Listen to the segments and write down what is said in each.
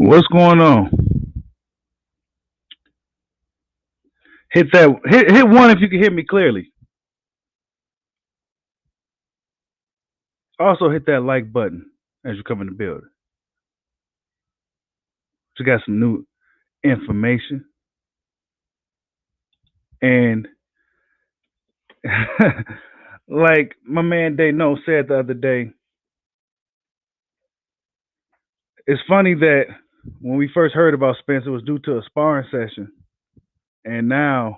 What's going on? Hit that. Hit one if you can hear me clearly. Also hit that like button as you come in the building. You got some new information, and like my man Dano said the other day, it's funny that when we first heard about Spence, it was due to a sparring session, and now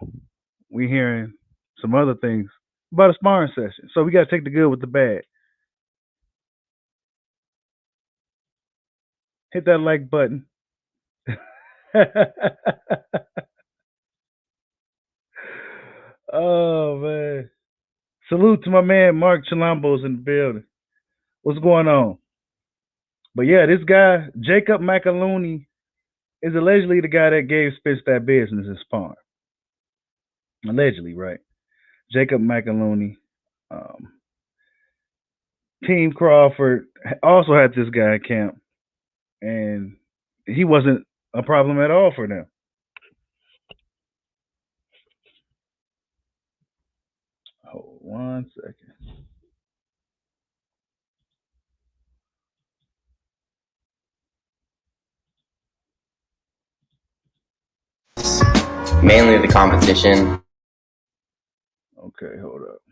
we hearing some other things about a sparring session. So we got to take the good with the bad. Hit that like button. Oh man! Salute to my man Mark Chilambo's in the building. What's going on? But yeah, this guy Jacob McAlooney is allegedly the guy that gave Spence that business in Spawn. Allegedly, right? Jacob McAlooney, um, Team Crawford also had this guy at camp, and he wasn't a problem at all for them. Hold 1 second. Mainly the competition. Okay, hold up.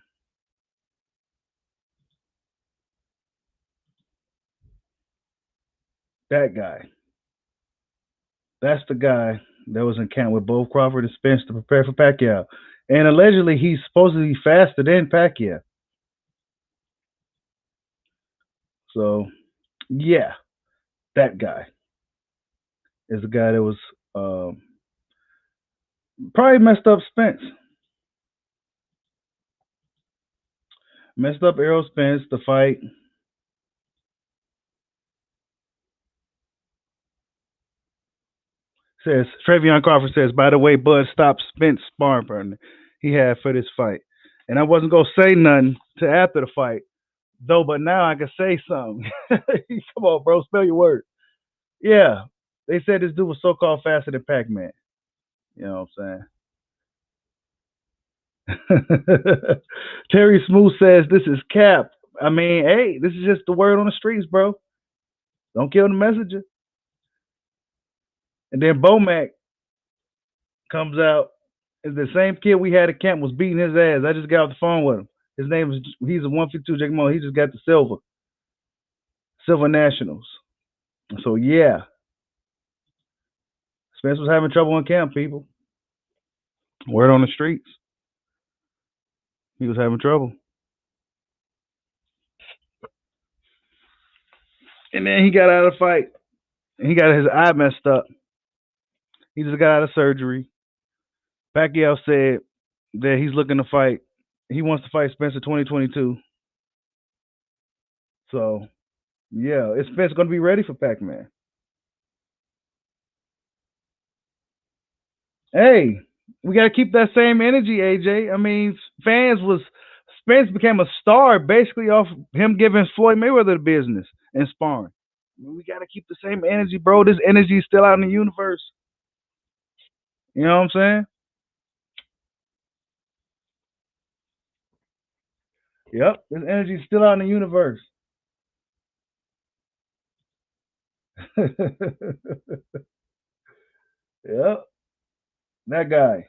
That guy. That's the guy that was in camp with both Crawford and Spence to prepare for Pacquiao. And allegedly, he's supposed to be faster than Pacquiao. So, yeah, that guy is the guy that was probably messed up Spence. Messed up Errol Spence, the fight. Says Travion Crawford says, by the way, Bud stopped Spence sparring partner he had for this fight. And I wasn't gonna say nothing to after the fight, though, but now I can say something. Come on, bro, spell your word. Yeah. They said this dude was so called faster than Pac-Man. You know what I'm saying? Terry Smooth says this is cap. I mean, hey, this is just the word on the streets, bro. Don't kill the messenger. And then Bomac comes out. Is the same kid we had at camp was beating his ass. I just got off the phone with him. His name is he's a 152 Jake Mo. He just got the silver nationals. So yeah, Spence was having trouble in camp. People, word on the streets, he was having trouble. And then he got out of the fight. He got his eye messed up. He just got out of surgery. Pacquiao said that he's looking to fight. He wants to fight Spencer 2022. So yeah, is Spence going to be ready for Pac-Man? Hey, we got to keep that same energy, AJ. I mean, fans was Spence became a star basically off him giving Floyd Mayweather the business and sparring. We got to keep the same energy, bro. This energy is still out in the universe. You know what I'm saying? Yep, this energy is still out in the universe. Yep, that guy.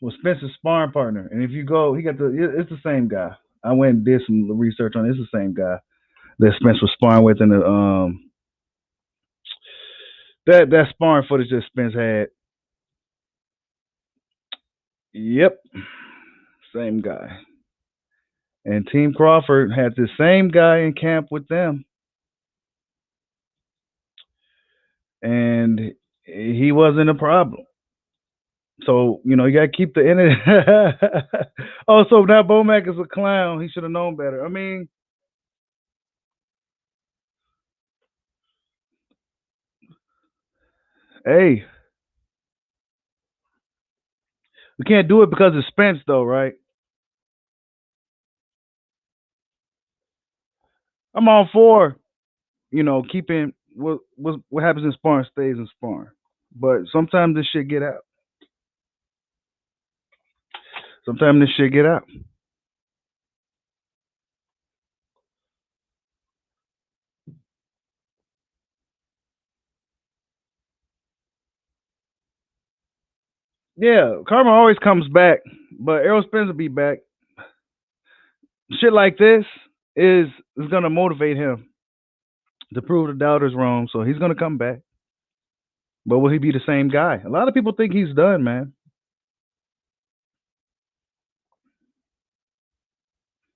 Was Spencer's sparring partner, and if you go, he got it's the same guy. I went and did some research on it. It's the same guy that Spence was sparring with in the that sparring footage that Spence had. Yep, same guy. And Team Crawford had the same guy in camp with them, and he wasn't a problem. So you got to keep the energy. Oh, so now Bomac is a clown. He should have known better. I mean, hey, we can't do it because of Spence, though, right? I'm all for keeping what happens in sparring stays in sparring. But sometimes this shit get out. Sometimes this shit get out. Yeah, karma always comes back, but Errol Spence will be back. Shit like this is gonna motivate him to prove the doubters wrong. So he's gonna come back. But will he be the same guy? A lot of people think he's done, man.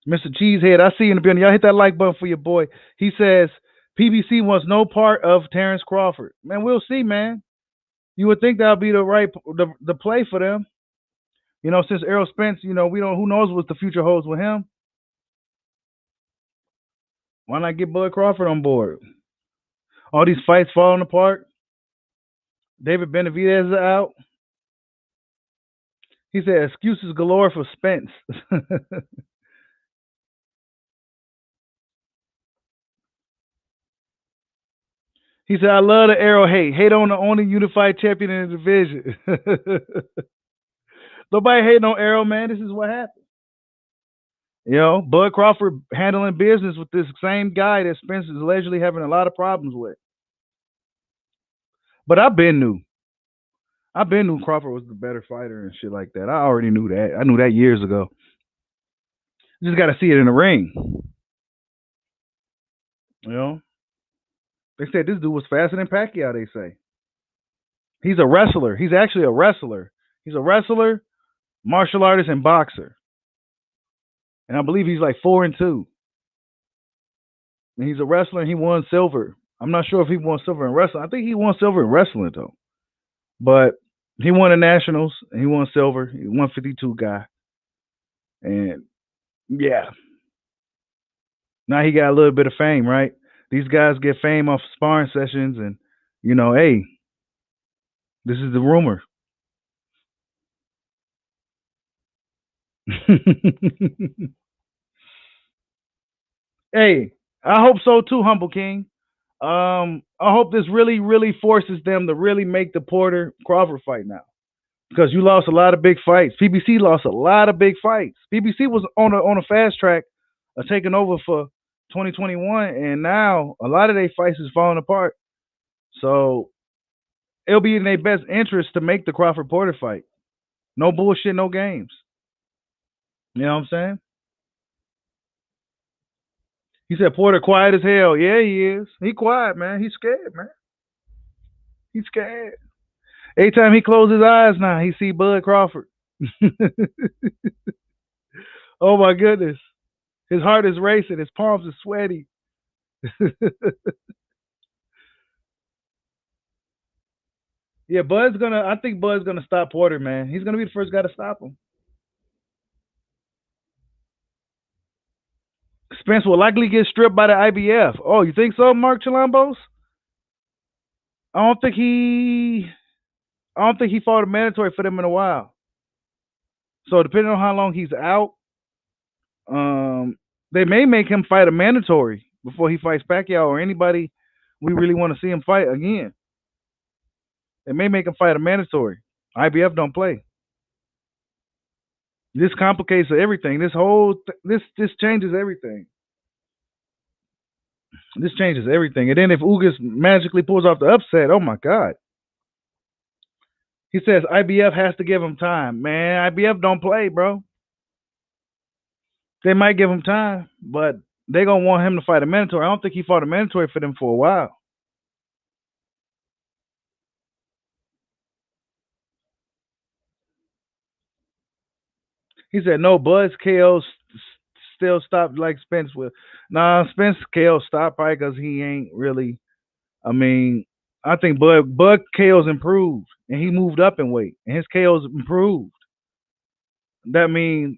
Mr. Cheesehead, I see you in the building. Y'all hit that like button for your boy. He says PBC wants no part of Terrence Crawford. Man, we'll see, man. You would think that would be the play for them. Since Errol Spence, we don't who knows what the future holds with him. Why not get Bud Crawford on board? All these fights falling apart. David Benavidez is out. He said excuses galore for Spence. He said, I love the arrow hate. Hate on the only unified champion in the division. Nobody hating on Arrow, man. This is what happened. Bud Crawford handling business with this same guy that Spence is allegedly having a lot of problems with. But I've been knew Crawford was the better fighter and shit like that. I already knew that. I knew that years ago. You just got to see it in the ring. They said this dude was faster than Pacquiao, they say. He's a wrestler. He's actually a wrestler. He's a wrestler, martial artist, and boxer. And I believe he's like 4-2. And he's a wrestler and he won silver. I'm not sure if he won silver in wrestling. I think he won silver in wrestling though. But he won the nationals and he won silver. He 152 guy. And yeah. Now he got a little bit of fame, right? These guys get fame off sparring sessions and hey, this is the rumor. Hey, I hope so too, Humble King. I hope this really, really forces them to really make the Porter Crawford fight now, because you lost a lot of big fights. PBC lost a lot of big fights. PBC was on a fast track of taking over for 2021, and now a lot of their fights is falling apart. So it'll be in their best interest to make the Crawford Porter fight. No bullshit, no games. You know what I'm saying? He said Porter quiet as hell. Yeah, he is. He quiet, man. He's scared, man. He's scared. Every time he closes his eyes now, he see Bud Crawford. Oh my goodness. His heart is racing. His palms are sweaty. Yeah, I think Bud's gonna stop Porter, man. He's gonna be the first guy to stop him. Spence will likely get stripped by the IBF. Oh, you think so, Mark Chilambos? I don't think he fought a mandatory for them in a while. So depending on how long he's out, they may make him fight a mandatory before he fights Pacquiao or anybody we really want to see him fight again. They may make him fight a mandatory. IBF don't play. This complicates everything. This changes everything. This changes everything. And then if Ugas magically pulls off the upset, oh my God. He says IBF has to give him time. Man, IBF don't play, bro. They might give him time, but they're going to want him to fight a mandatory. I don't think he fought a mandatory for them for a while. He said, no, Bud's KO still stopped like Spence will. Nah, Spence KO stopped probably because he ain't really. I mean, I think Bud KO's improved and he moved up in weight and his KO's improved. That means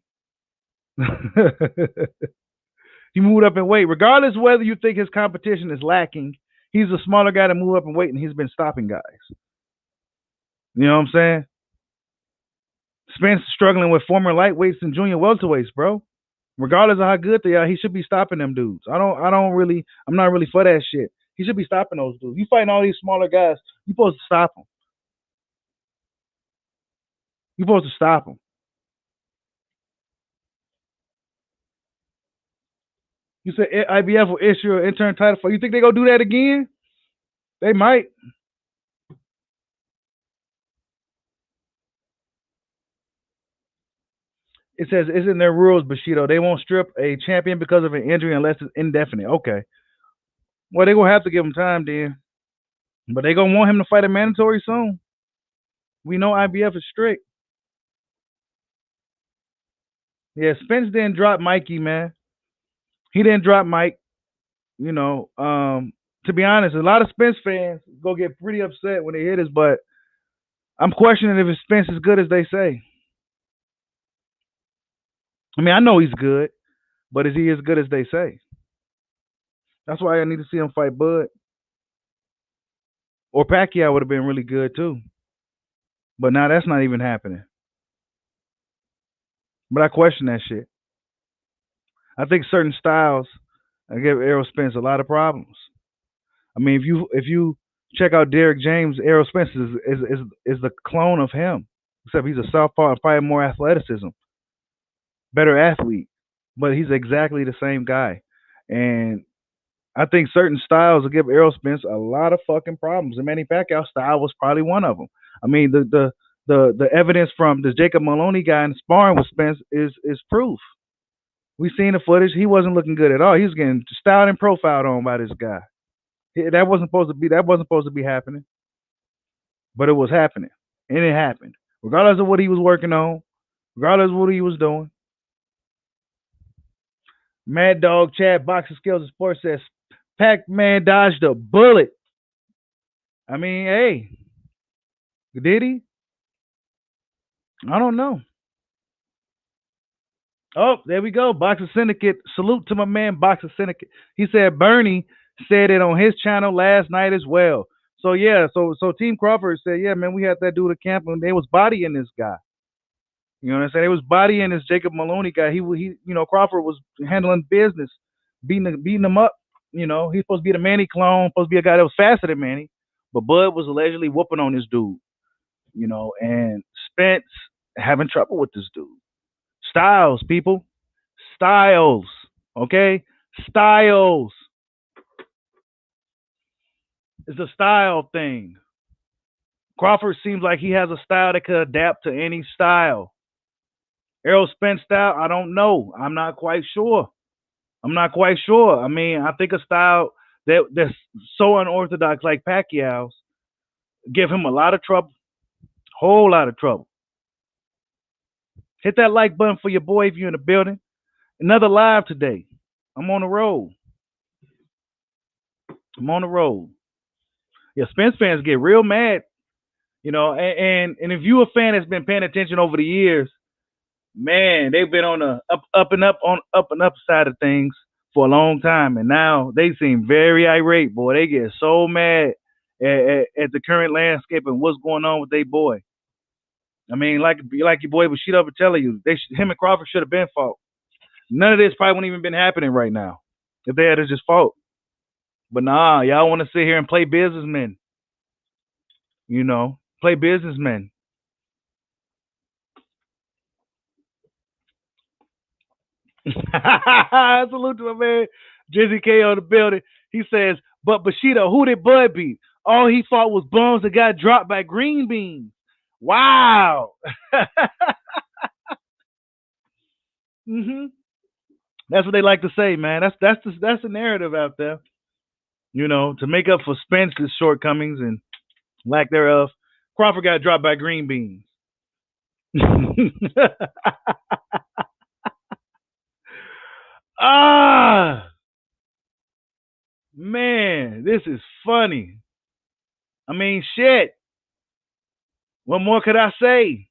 he moved up in weight. Regardless whether you think his competition is lacking, he's a smaller guy to move up in weight and he's been stopping guys. You know what I'm saying? Spence struggling with former lightweights and junior welterweights, bro. Regardless of how good they are, he should be stopping them dudes. I'm not really for that shit. He should be stopping those dudes. You fighting all these smaller guys, you supposed to stop them. You supposed to stop them. You said IBF will issue an interim title fight. You think they gonna do that again? They might. It says it's in their rules, Bushido. They won't strip a champion because of an injury unless it's indefinite. Okay. Well, they gonna have to give him time then, but they gonna want him to fight a mandatory soon. We know IBF is strict. Yeah, Spence didn't drop Mikey, man. He didn't drop Mike. You know, to be honest, a lot of Spence fans go get pretty upset when they hear this, but I'm questioning if Spence is good as they say. I mean, I know he's good, but is he as good as they say? That's why I need to see him fight Bud. Or Pacquiao would have been really good too. But now that's not even happening. But I question that shit. I think certain styles give Errol Spence a lot of problems. I mean, if you check out Derek James, Errol Spence is the clone of him, except he's a southpaw and probably more athleticism, better athlete, but he's exactly the same guy. And I think certain styles will give Errol Spence a lot of fucking problems. And Manny Pacquiao style was probably one of them. I mean, the evidence from the Jacob Maloney guy in sparring with Spence is proof. We seen the footage. He wasn't looking good at all. He was getting styled and profiled on by this guy. That wasn't supposed to be happening, but it was happening, and it happened. Regardless of what he was working on, regardless of what he was doing. Mad Dog Chad Boxing Skills and Sports says Pac Man dodged a bullet. I mean, hey, did he? I don't know. Oh, there we go. Boxer Syndicate. Salute to my man, Boxer Syndicate. He said Bernie said it on his channel last night as well. So yeah, so Team Crawford said, yeah, man, we had that dude at camp and they was bodying this guy. You know what I'm saying? They was bodying this Jacob Maloney guy. Crawford was handling business, beating him up. You know, he's supposed to be the Manny clone, supposed to be a guy that was faster than Manny, but Bud was allegedly whooping on this dude. You know, and Spence having trouble with this dude. Styles, people. Styles. Okay? Styles. It's a style thing. Crawford seems like he has a style that could adapt to any style. Errol Spence style, I don't know. I'm not quite sure. I mean, I think a style that's so unorthodox like Pacquiao's give him a lot of trouble. Whole lot of trouble. Hit that like button for your boy if you're in the building. Another live today. I'm on the road. Yeah, Spence fans get real mad, you know, and if you a fan that's been paying attention over the years, man, they've been on the up and up side of things for a long time, and now they seem very irate, boy. They get so mad at the current landscape and what's going on with their boy. I mean, like your boy Bushido would tell you, him and Crawford should have been fought. None of this probably wouldn't even been happening right now if they had just fought. But nah, y'all want to sit here and play businessmen. You know, play businessmen. Salute to my man, Jizzy K on the building. He says, but Bushido, who did Bud beat? All he fought was bums that got dropped by green beans. Wow. hmm That's what they like to say, man. That's the narrative out there. You know, to make up for Spence's shortcomings and lack thereof, Crawford got dropped by green beans. Ah, man, this is funny. I mean, shit. What more could I say?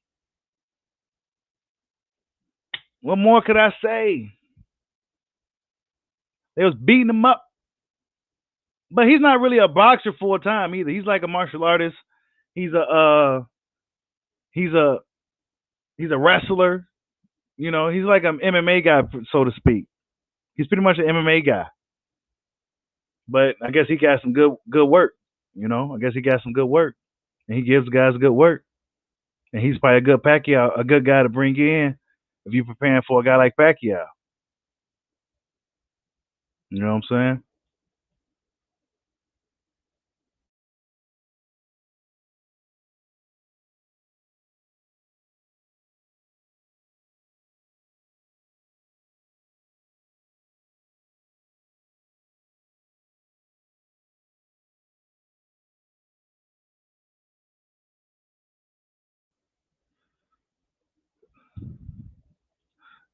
What more could I say? They was beating him up. But he's not really a boxer full time either. He's like a martial artist. He's a he's a wrestler. He's like an MMA guy, so to speak. He's pretty much an MMA guy. But I guess he got some good work. I guess he got some good work, and he gives guys good work. And he's probably a good Pacquiao, a good guy to bring in if you're preparing for a guy like Pacquiao. You know what I'm saying?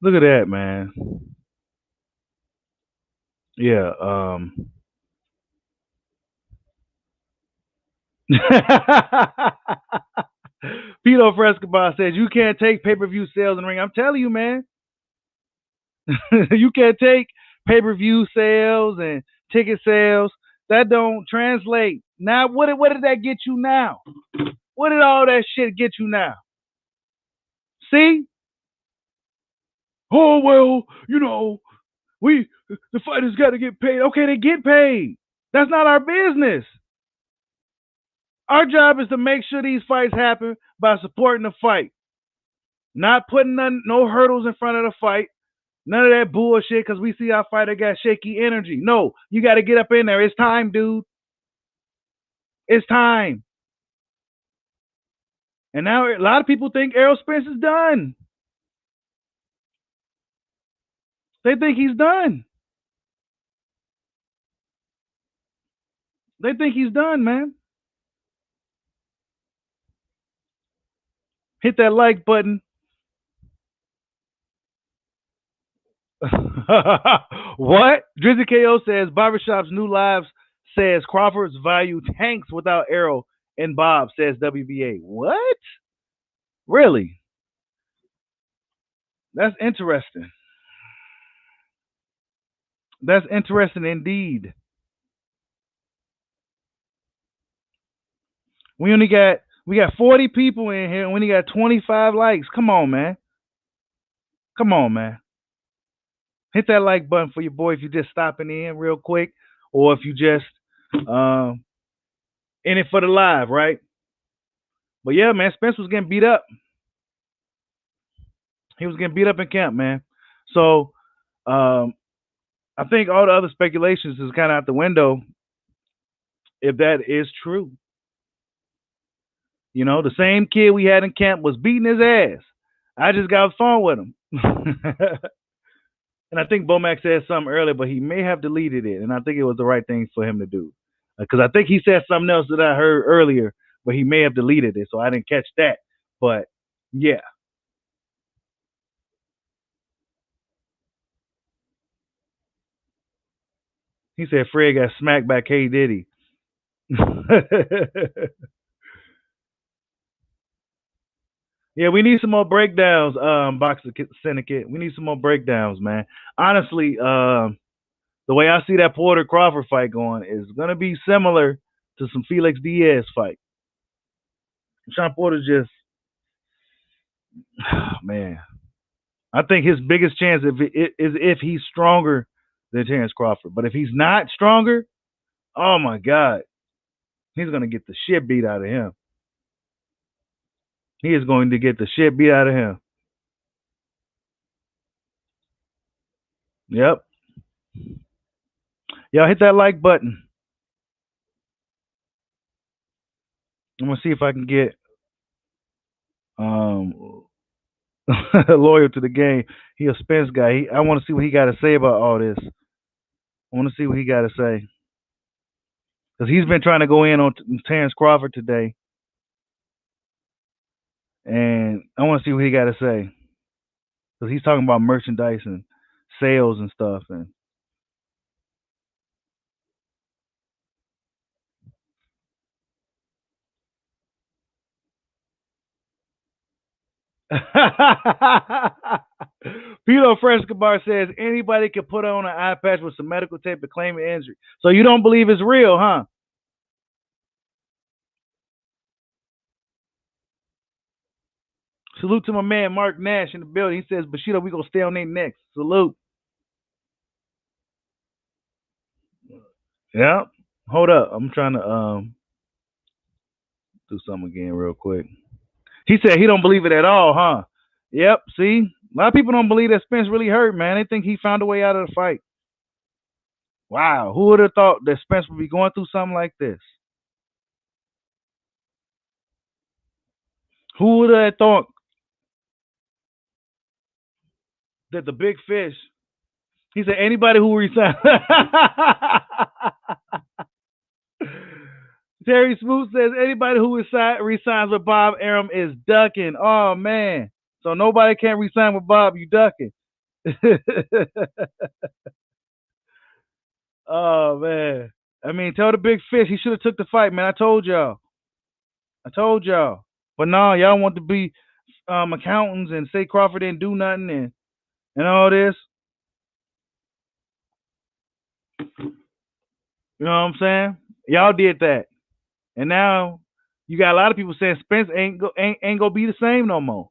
Look at that, man. Yeah. Pito Frescobar says you can't take pay-per-view sales in the ring. I'm telling you, man. You can't take pay-per-view sales and ticket sales. That don't translate. Now, what did that get you now? What did all that shit get you now? See? Oh well, we the fighters got to get paid. Okay, they get paid. That's not our business. Our job is to make sure these fights happen by supporting the fight, not putting no hurdles in front of the fight. None of that bullshit because we see our fighter got shaky energy. No, you got to get up in there. It's time, dude. It's time. And now a lot of people think Errol Spence is done. They think he's done. They think he's done, man. Hit that like button. What? Drizzy KO says Barbershop's new lives says Crawford's value tanks without Errol and Bob, says WBA. What? Really? That's interesting. That's interesting indeed. We got 40 people in here and we only got 25 likes. Come on, man. Come on, man. Hit that like button for your boy if you're just stopping in real quick, or if you just um in it for the live, right? But yeah, man, Spence was getting beat up. He was getting beat up in camp, man. So um I think all the other speculations is kind of out the window if that is true. The same kid we had in camp was beating his ass. I just got off the phone with him. And I think Bomac said something earlier, but he may have deleted it. And I think it was the right thing for him to do. Because I think he said something else that I heard earlier, but he may have deleted it. So I didn't catch that. But yeah. He said Fred got smacked by K. Diddy. Yeah, we need some more breakdowns, Boxer Syndicate. We need some more breakdowns, man. Honestly, the way I see that Porter Crawford fight going is going to be similar to some Felix Diaz fight. Sean Porter's just, man. I think his biggest chance is if he's stronger than Terrence Crawford. But if he's not stronger, oh my God, he's going to get the shit beat out of him. He is going to get the shit beat out of him. Yep. Y'all hit that like button. I'm gonna see if I can get um loyal to the game. He a Spence guy. I want to see what he got to say about all this. I want to see what he got to say because he's been trying to go in on Terrence Crawford today, and I want to see what he got to say because he's talking about merchandise and sales and stuff. And Pito Frescobar says anybody can put on an eye patch with some medical tape to claim an injury. So you don't believe it's real, huh? Salute to my man Mark Nash in the building. He says, Bushido, we gonna stay on their necks. Salute. Yeah. Hold up. I'm trying to do something again real quick. He said he don't believe it at all, huh? Yep. See, a lot of people don't believe that Spence really hurt, man. They think he found a way out of the fight. Wow, who would have thought that Spence would be going through something like this? Who would have thought that the big fish? He said anybody who resigns. Terry Smoot says anybody who resigns with Bob Arum is ducking. Oh man, so nobody can resign with Bob. You ducking. Oh man. I mean, tell the big fish he should have took the fight, man. I told y'all. I told y'all. But no, y'all want to be accountants and say Crawford didn't do nothing and all this. You know what I'm saying? Y'all did that, and now you got a lot of people saying Spence ain't gonna be the same no more.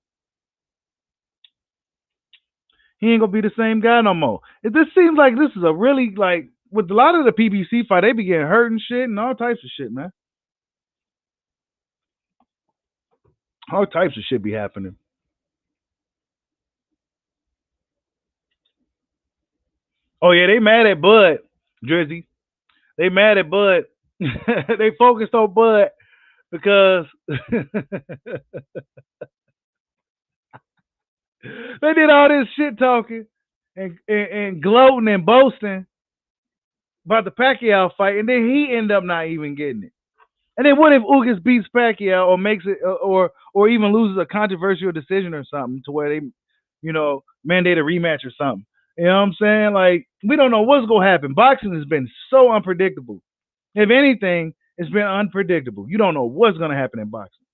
He ain't gonna be the same guy no more. This seems like this is a really like with a lot of the PBC fight, they be getting hurt and shit and all types of shit, man. All types of shit be happening. Oh yeah, they mad at Bud, Drizzy. They mad at Bud. They focused on Bud because they did all this shit talking and gloating and boasting about the Pacquiao fight, and then he ended up not even getting it. And then what if Ugas beats Pacquiao or makes it or even loses a controversial decision or something to where they, mandate a rematch or something? You know what I'm saying? Like we don't know what's gonna happen. Boxing has been so unpredictable. If anything, it's been unpredictable. You don't know what's gonna happen in boxing.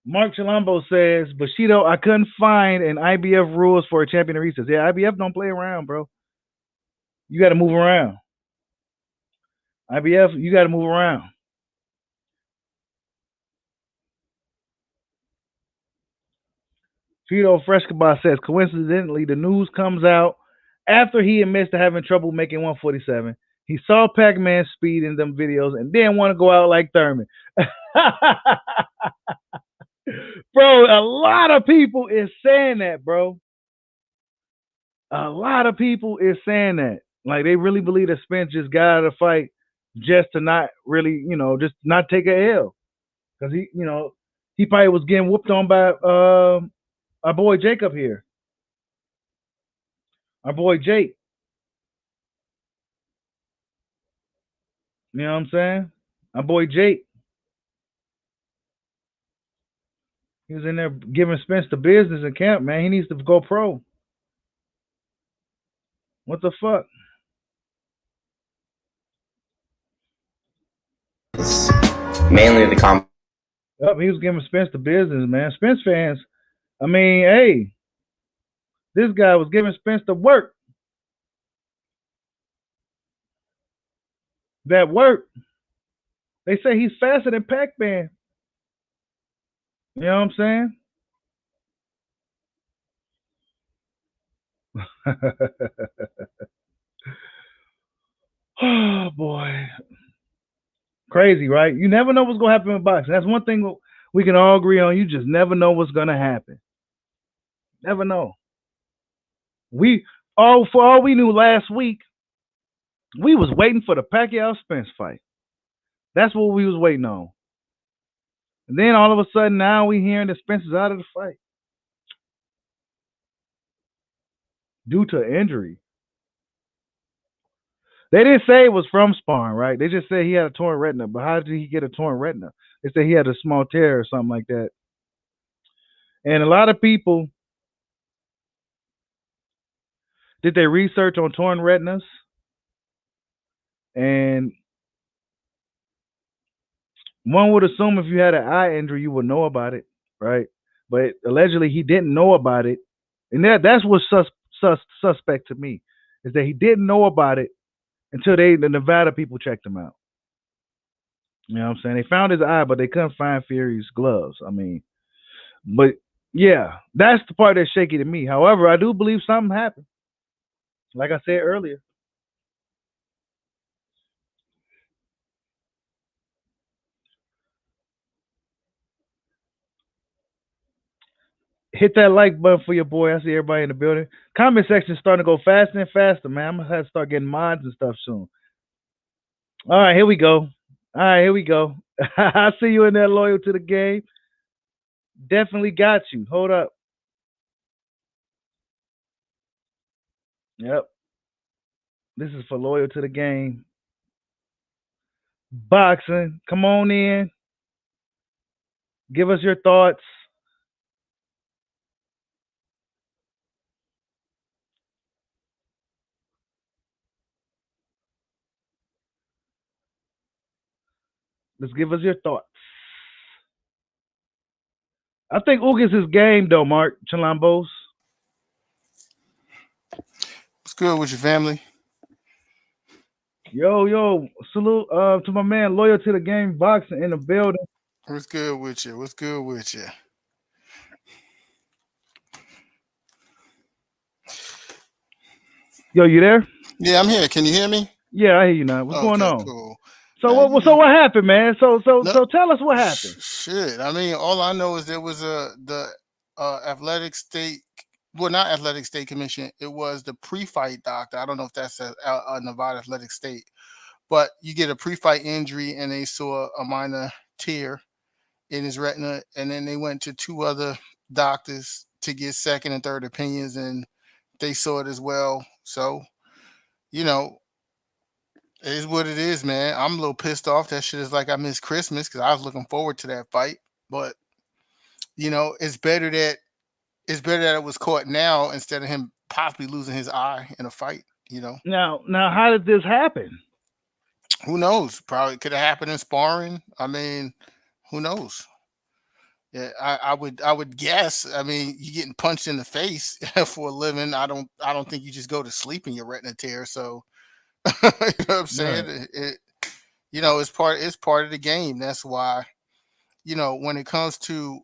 Mark Chilombo says, Bushido, I couldn't find an IBF rules for a champion of recess. Yeah, IBF don't play around, bro. You got to move around. IBF, you got to move around. Fito Frescaba says, coincidentally, the news comes out after he admits to having trouble making 147. He saw Pac-Man's speed in them videos and didn't want to go out like Thurman. Bro, a lot of people is saying that, bro. A lot of people is saying that. Like they really believe that Spence just got out of the fight just to not really, just not take a L. Because he probably was getting whooped on by our boy Jacob here. Our boy Jake. You know what I'm saying? Our boy Jake. He was in there giving Spence the business in camp, man. He needs to go pro. What the fuck? Mainly the comp. Yep, he was giving Spence the business, man. Spence fans, I mean, hey, this guy was giving Spence the work. That work. They say he's faster than Pac-Man. You know what I'm saying? Oh boy, crazy, right? You never know what's gonna happen in boxing. That's one thing we can all agree on. You just never know what's gonna happen. Never know. For all we knew last week, we was waiting for the Pacquiao Spence fight. That's what we was waiting on. And then all of a sudden, now we hearing that Spence is out of the fight due to injury. They didn't say it was from sparring, right? They just said he had a torn retina. But how did he get a torn retina? They said he had a small tear or something like that. And a lot of people did their research on torn retinas, and one would assume if you had an eye injury, you would know about it, right? But allegedly, he didn't know about it, and that's what's suspect to me is that he didn't know about it until the Nevada people checked him out. You know what I'm saying? They found his eye, but they couldn't find Fury's gloves. I mean, but yeah, that's the part that's shaky to me. However, I do believe something happened. Like I said earlier, hit that like button for your boy. I see everybody in the building. Comment section starting to go faster and faster, man. I'm gonna have to start getting mods and stuff soon. All right, here we go. All right, here we go. I see you in there, loyal to the game. Definitely got you. Hold up. Yep. This is for loyal to the game. Boxing. Come on in. Give us your thoughts. Let's give us your thoughts. I think Ugas is game though, Mark Chalambos. What's good with your family? Yo, yo, salute to my man, loyal to the game, boxing in the building. What's good with you? What's good with you? Yo, you there? Yeah, I'm here. Can you hear me? Yeah, I hear you now. What's going Okay, on? cool. So Man, what? So what happened, man? So so no, so tell us what happened. shit. I mean, all I know is there was the athletic state, well, not athletic state commission. It was the pre-fight doctor. I don't know if that's a Nevada athletic state, but you get a pre-fight injury and they saw a minor tear in his retina, and then they went to two other doctors to get second and third opinions, and they saw it as well. So, you know, it is what it is, man. I'm a little pissed off. That shit is like I missed Christmas because I was looking forward to that fight. But it's better that it was caught now instead of him possibly losing his eye in a fight. Now, how did this happen? Who knows? Probably could have happened in sparring. I mean, who knows? Yeah, I would guess. I mean, you getting punched in the face for a living. I don't think you just go to sleep in your retina tear. So you know what I'm saying? Right. It's part of the game. That's why when it comes to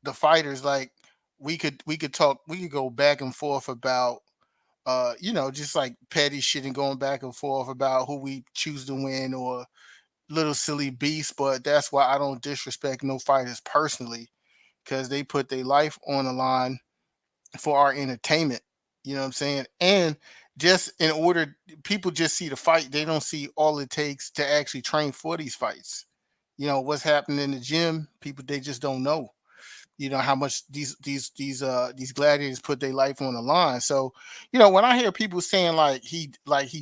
the fighters, like we could go back and forth about just like petty shit and going back and forth about who we choose to win or little silly beasts. But that's why I don't disrespect no fighters personally because they put their life on the line for our entertainment. You know what I'm saying? And just in order, people just see the fight. They don't see all it takes to actually train for these fights. What's happening in the gym. People they just don't know. How much these gladiators put their life on the line. So, when I hear people saying like he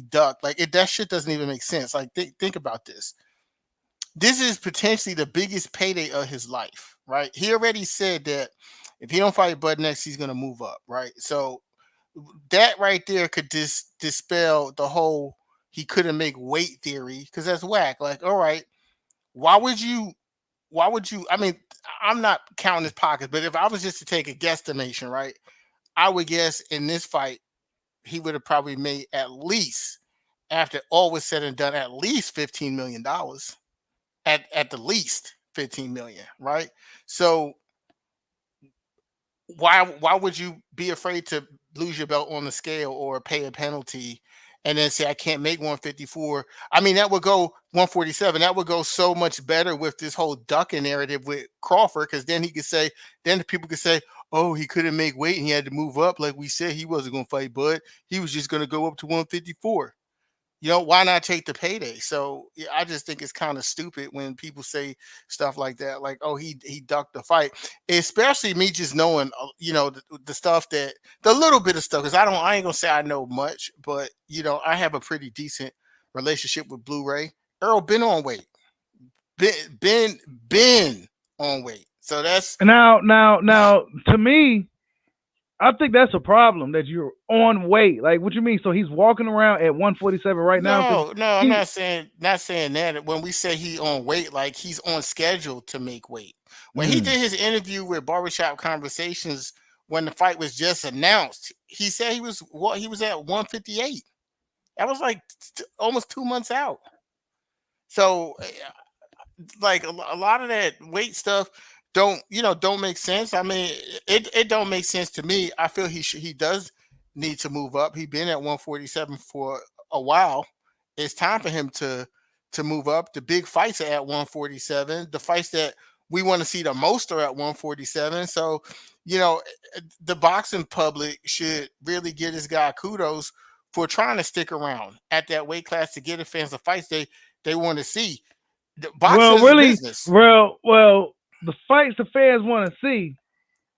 ducked, that shit doesn't even make sense. Like think about this. This is potentially the biggest payday of his life, right? He already said that if he don't fight Bud next, he's gonna move up, right? So that right there could dispel the whole he couldn't make weight theory because that's whack. Like, all right, why would you? Why would you? I mean, I'm not counting his pockets, but if I was just to take a guesstimation, right, I would guess in this fight he would have probably made at least, after all was said and done, at least $15 million. At the least 15 million, right? So why would you be afraid to lose your belt on the scale or pay a penalty and then say I can't make 154? I mean, that would go 147. That would go so much better with this whole ducking narrative with Crawford, because then he could say, then the people could say, oh, he couldn't make weight and he had to move up. Like we said, he wasn't going to fight Bud. He was just going to go up to 154. Why not take the payday? So yeah, I just think it's kind of stupid when people say stuff like that, like, "Oh, he ducked the fight." Especially me just knowing, the stuff the little bit of stuff, because I ain't gonna say I know much, but I have a pretty decent relationship with Blu-ray. Earl been on weight, been on weight, so that's Now, to me, I think that's a problem that you're on weight. Like, what you mean? So he's walking around at 147 right now because no, no. I'm he. not saying that. When we say he on weight, like he's on schedule to make weight. When he Mm, did his interview with Barbershop Conversations, when the fight was just announced, he said he was at 158. That was like almost 2 months out. So like a lot of that weight stuff don't make sense. I mean, it don't make sense to me. I feel he does need to move up. He's been at 147 for a while. It's time for him to move up. The big fights are at 147. The fights that we want to see the most are at 147. So, you know, the boxing public should really give this guy kudos for trying to stick around at that weight class to get the fans the fights they want to see. Boxing Well, is a really, business. the fights the fans want to see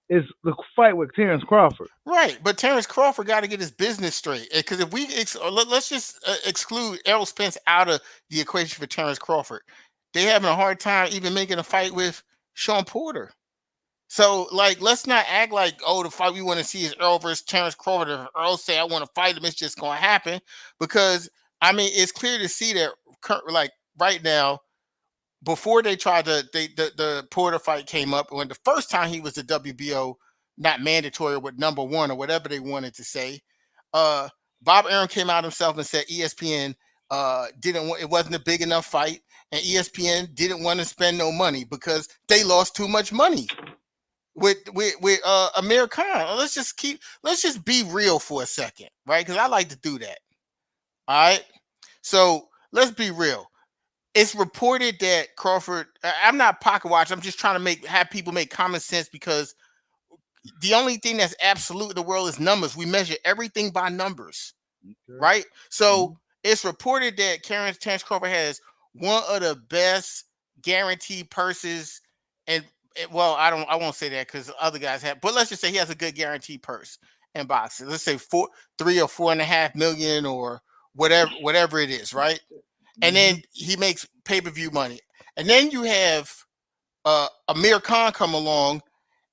is the fight with Terrence Crawford. Right, but Terrence Crawford got to get his business straight. Because if let's just exclude Errol Spence out of the equation for Terrence Crawford, they having a hard time even making a fight with Sean Porter. So, like, let's not act like, oh, the fight we want to see is Earl versus Terrence Crawford. If Earl say I want to fight him, it's just going to happen. Because I mean, it's clear to see that, like right now, before they tried the Porter fight came up, when the first time he was the WBO not mandatory with number one or whatever they wanted to say, uh, Bob Arum came out himself and said ESPN didn't want, it wasn't a big enough fight, and ESPN didn't want to spend no money because they lost too much money with Amir Khan. Let's just be real for a second, right? Because I like to do that. All right, so let's be real. It's reported that Crawford. I'm not pocket watch. I'm just trying to have people make common sense, because the only thing that's absolute in the world is numbers. We measure everything by numbers, Okay. right? So it's reported that Terrence Crawford has one of the best guaranteed purses, and well, I won't say that because other guys have, but let's just say he has a good guaranteed purse in boxing. Let's say 3 or 4.5 million or whatever it is, right? And then he makes pay-per-view money. And then you have Amir Khan come along,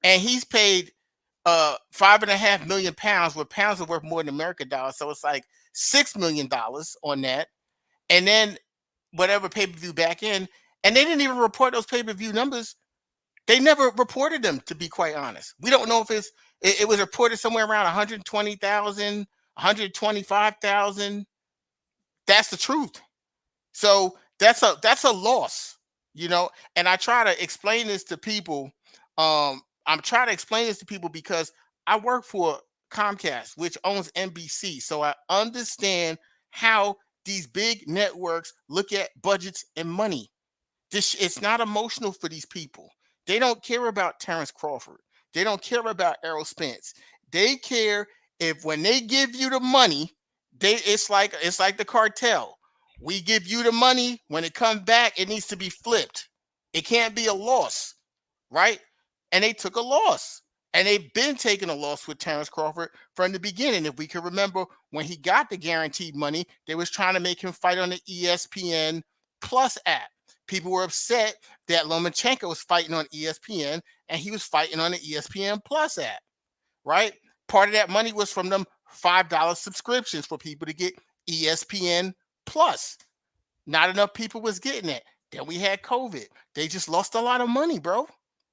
and he's paid 5.5 million pounds, where pounds are worth more than American dollars. So it's like $6 million on that. And then whatever pay-per-view back in. And they didn't even report those pay-per-view numbers. They never reported them, to be quite honest. We don't know if it was reported somewhere around 120,000, 125,000. That's the truth. So that's a loss, And I try to explain this to people. I'm trying to explain this to people because I work for Comcast, which owns NBC. So I understand how these big networks look at budgets and money. It's not emotional for these people. They don't care about Terrence Crawford. They don't care about Errol Spence. They care if when they give you the money, it's like the cartel. We give you the money. When it comes back, it needs to be flipped. It can't be a loss, right? And they took a loss. And they've been taking a loss with Terrence Crawford from the beginning. If we can remember, when he got the guaranteed money, they was trying to make him fight on the ESPN Plus app. People were upset that Lomachenko was fighting on ESPN and he was fighting on the ESPN Plus app, right? Part of that money was from them $5 subscriptions for people to get ESPN Plus. Not enough people was getting it. Then we had COVID. They just lost a lot of money, bro.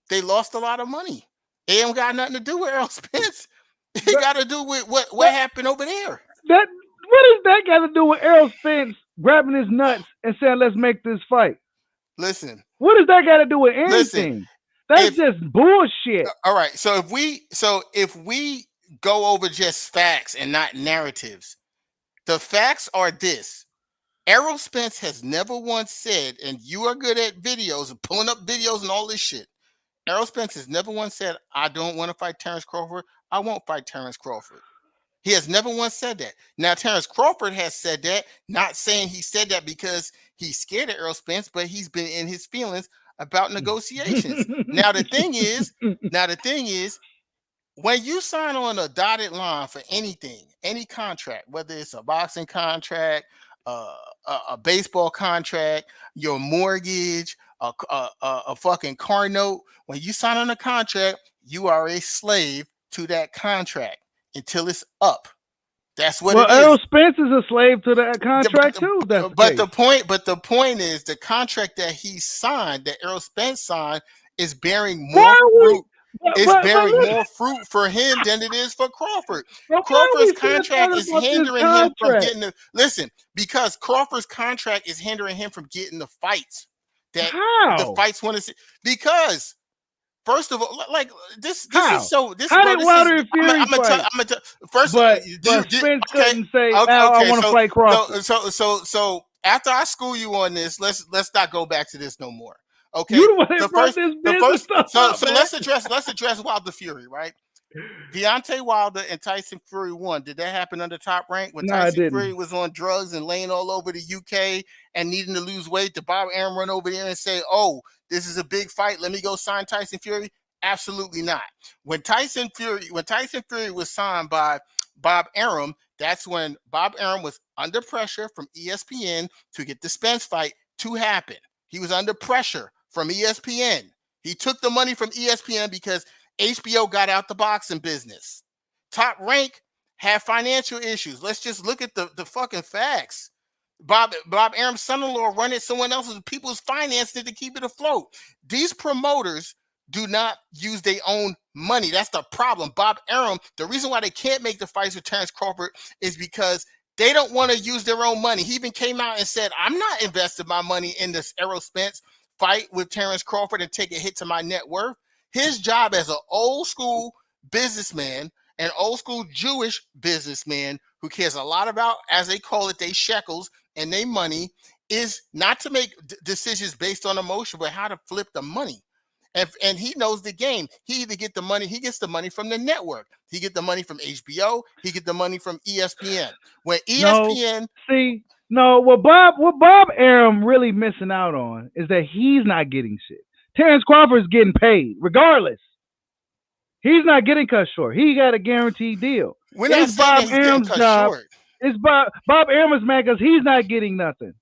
They lost a lot of money. It ain't got nothing to do with Errol Spence. It got to do with what happened over there. What does that got to do with Errol Spence grabbing his nuts and saying, "Let's make this fight"? Listen. What does that got to do with anything? Listen, That's just bullshit. All right. So if we go over just facts and not narratives, the facts are this. Errol Spence has never once said, and you are good at videos and pulling up videos and all this shit. Errol Spence has never once said, I don't want to fight Terrence Crawford. I won't fight Terrence Crawford. He has never once said that. Now, Terrence Crawford has said that, not saying he said that because he's scared of Errol Spence, but he's been in his feelings about negotiations. Now, the thing is, when you sign on a dotted line for anything, any contract, whether it's a boxing contract, a baseball contract, your mortgage, a fucking car note, when you sign on a contract, you are a slave to that contract until it's up. That's what it is. Errol Spence is a slave to that contract too. The point is the contract that he signed, that Errol Spence signed, is bearing more fruit. It's bearing more fruit for him than it is for Crawford. Crawford's contract is hindering him from getting the listen, because Crawford's contract is hindering him from getting the fights. that the How? fights want to see, because first of all, like this is How? so this How bro, did this is Wilder and Fury fight? I'm gonna first But do did Spence okay, couldn't say, "Al, I okay, want to fight Crawford." so after I school you on this, let's not go back to this no more. You Okay, the one the that brought first this business stuff up, man. let's address Wilder Fury, right? Deontay Wilder and Tyson Fury won. Did that happen under Top Rank when No, I Tyson Fury didn't. was on drugs and laying all over the UK and needing to lose weight? Did Bob Arum run over there and say, "Oh, this is a big fight. Let me go sign Tyson Fury"? Absolutely not. When Tyson Fury was signed by Bob Arum, that's when Bob Arum was under pressure from ESPN to get the Spence fight to happen. He was under pressure from ESPN. He took the money from ESPN because HBO got out the boxing business. Top Rank had financial issues. Let's just look at the fucking facts. Bob Arum's son-in-law run it. Someone else's people's financing it to keep it afloat. These promoters do not use their own money. That's the problem. Bob Arum, the reason why they can't make the fights with Terrence Crawford is because they don't want to use their own money. He even came out and said, "I'm not investing my money in this Errol Spence fight with Terrence Crawford and take a hit to my net worth." His job as an old school businessman, an old school Jewish businessman who cares a lot about, as they call it, they shekels and they money, is not to make decisions based on emotion, but how to flip the money. And he knows the game. He either get the money, he gets the money from the network. He get the money from HBO. He get the money from ESPN. When ESPN, What Bob Arum really missing out on is that he's not getting shit. Terrence Crawford's getting paid regardless. He's not getting cut short. He got a guaranteed deal. we're not It's saying that Bob he's getting Arum's cut job. short. It's Bob Arum's mad because he's not getting nothing.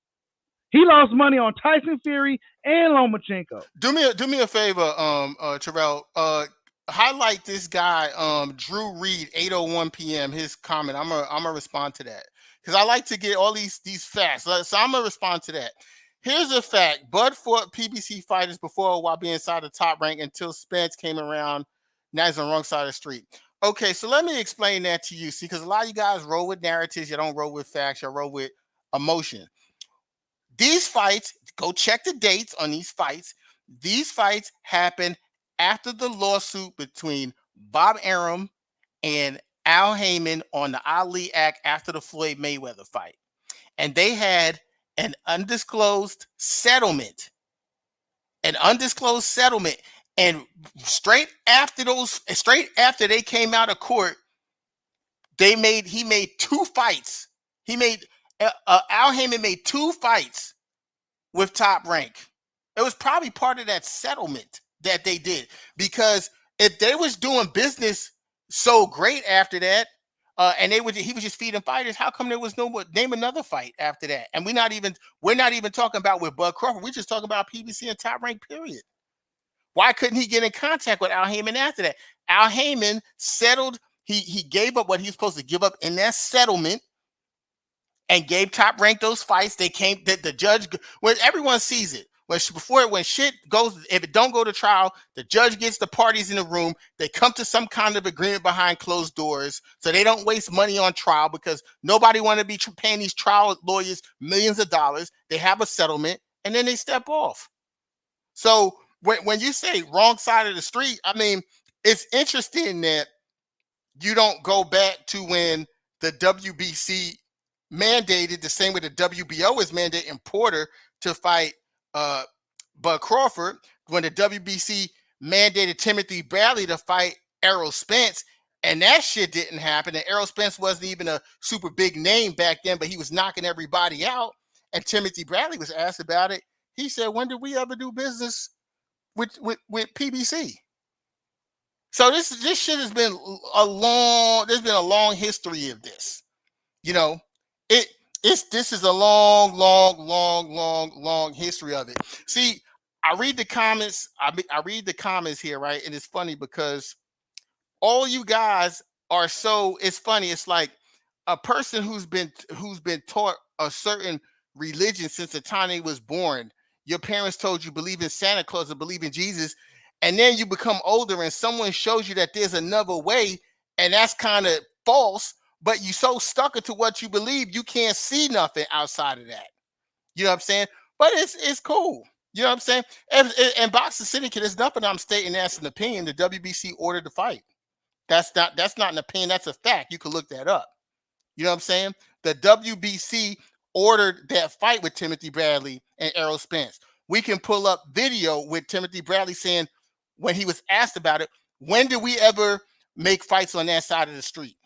He lost money on Tyson Fury and Lomachenko. Do me a favor, Terrell. Highlight this guy, Drew Reed, 8:01 p.m. His comment. I'm gonna respond to that because I like to get all these facts. So I'm gonna respond to that. Here's a fact: Bud fought PBC fighters before while being inside the Top Rank until Spence came around. Now he's on the wrong side of the street. Okay, so let me explain that to you. See, because a lot of you guys roll with narratives, you don't roll with facts, you roll with emotion. These fights, go check the dates on these fights. These fights happened after the lawsuit between Bob Arum and Al Heyman on the Ali Act after the Floyd Mayweather fight. And they had an undisclosed settlement. And straight after they came out of court, he made two fights. Al Heyman made two fights with Top Rank. It was probably part of that settlement that they did, because if they was doing business so great after that, and he was just feeding fighters, how come there was name another fight after that? And we're not even talking about with Bud Crawford. We're just talking about PBC and Top Rank, period. Why couldn't he get in contact with Al Heyman after that? Al Heyman settled. He gave up what he was supposed to give up in that settlement and gave Top Rank those fights. They came that the judge, when everyone sees it, when shit goes, if it don't go to trial, the judge gets the parties in the room. They come to some kind of agreement behind closed doors, so they don't waste money on trial, because nobody want to be paying these trial lawyers millions of dollars. They have a settlement, and then they step off. So when you say wrong side of the street, I mean, it's interesting that you don't go back to when the WBC mandated, the same way the WBO is mandating Porter to fight Bud Crawford, when the WBC mandated Timothy Bradley to fight Errol Spence, and that shit didn't happen. And Errol Spence wasn't even a super big name back then, but he was knocking everybody out. And Timothy Bradley was asked about it. He said, "When did we ever do business with PBC?" So this shit has been there's been a long history of this. You know, this is a long history of it. See, I read the comments. I read the comments here, right? And it's funny because all you guys are so. It's funny. It's like a person who's been taught a certain religion since the time they was born. Your parents told you believe in Santa Claus or believe in Jesus, and then you become older and someone shows you that there's another way, and that's kind of false. But you so stuck into what you believe, you can't see nothing outside of that. You know what I'm saying? But it's cool. You know what I'm saying? And Boxing Syndicate is nothing I'm stating as an opinion. The WBC ordered the fight. That's not an opinion. That's a fact. You can look that up. You know what I'm saying? The WBC ordered that fight with Timothy Bradley and Errol Spence. We can pull up video with Timothy Bradley saying when he was asked about it, when did we ever make fights on that side of the street?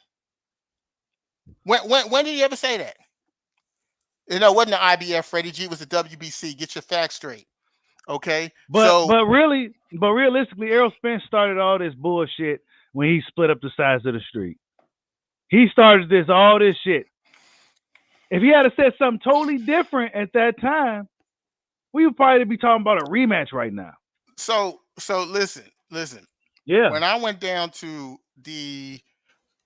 When did he ever say that? You know, it wasn't the IBF, Freddie G, it was the WBC. Get your facts straight. Okay. But realistically, Errol Spence started all this bullshit when he split up the sides of the street. He started all this shit. If he had said something totally different at that time, we would probably be talking about a rematch right now. So listen. Yeah. When I went down to the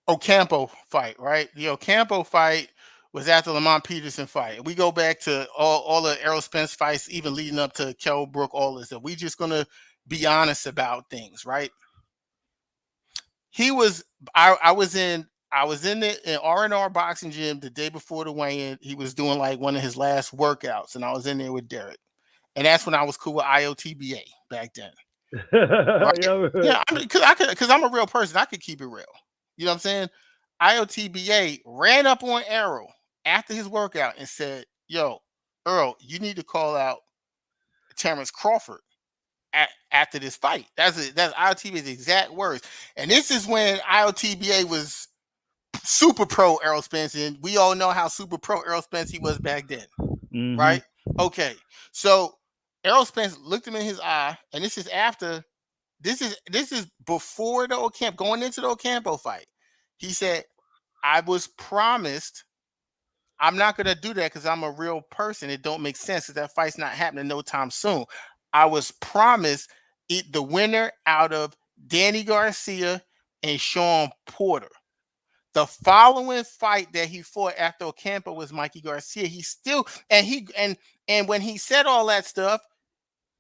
Ocampo fight, right? The Ocampo fight was after Lamont Peterson fight. We go back to all the Errol Spence fights, even leading up to Kell Brook, all this. That we just gonna be honest about things, right? I was in the R&R boxing gym the day before the weigh-in. He was doing like one of his last workouts, and I was in there with Derek. And that's when I was cool with IOTBA back then. Right? Yeah, because I'm a real person. I could keep it real. You know what I'm saying? IOTBA ran up on Errol after his workout and said, "Yo, Earl, you need to call out Terrence Crawford after this fight." That's IOTBA's exact words. And this is when IOTBA was super pro Errol Spence, and we all know how super pro Errol Spence he was back then. Mm-hmm. Right? Okay. So Errol Spence looked him in his eye, and this is before the Ocampo, going into the Ocampo fight. He said, "I was promised I'm not going to do that because I'm a real person. It don't make sense because that fight's not happening no time soon. I was promised the winner out of Danny Garcia and Sean Porter." The following fight that he fought after Ocampo was Mikey Garcia. He still and when he said all that stuff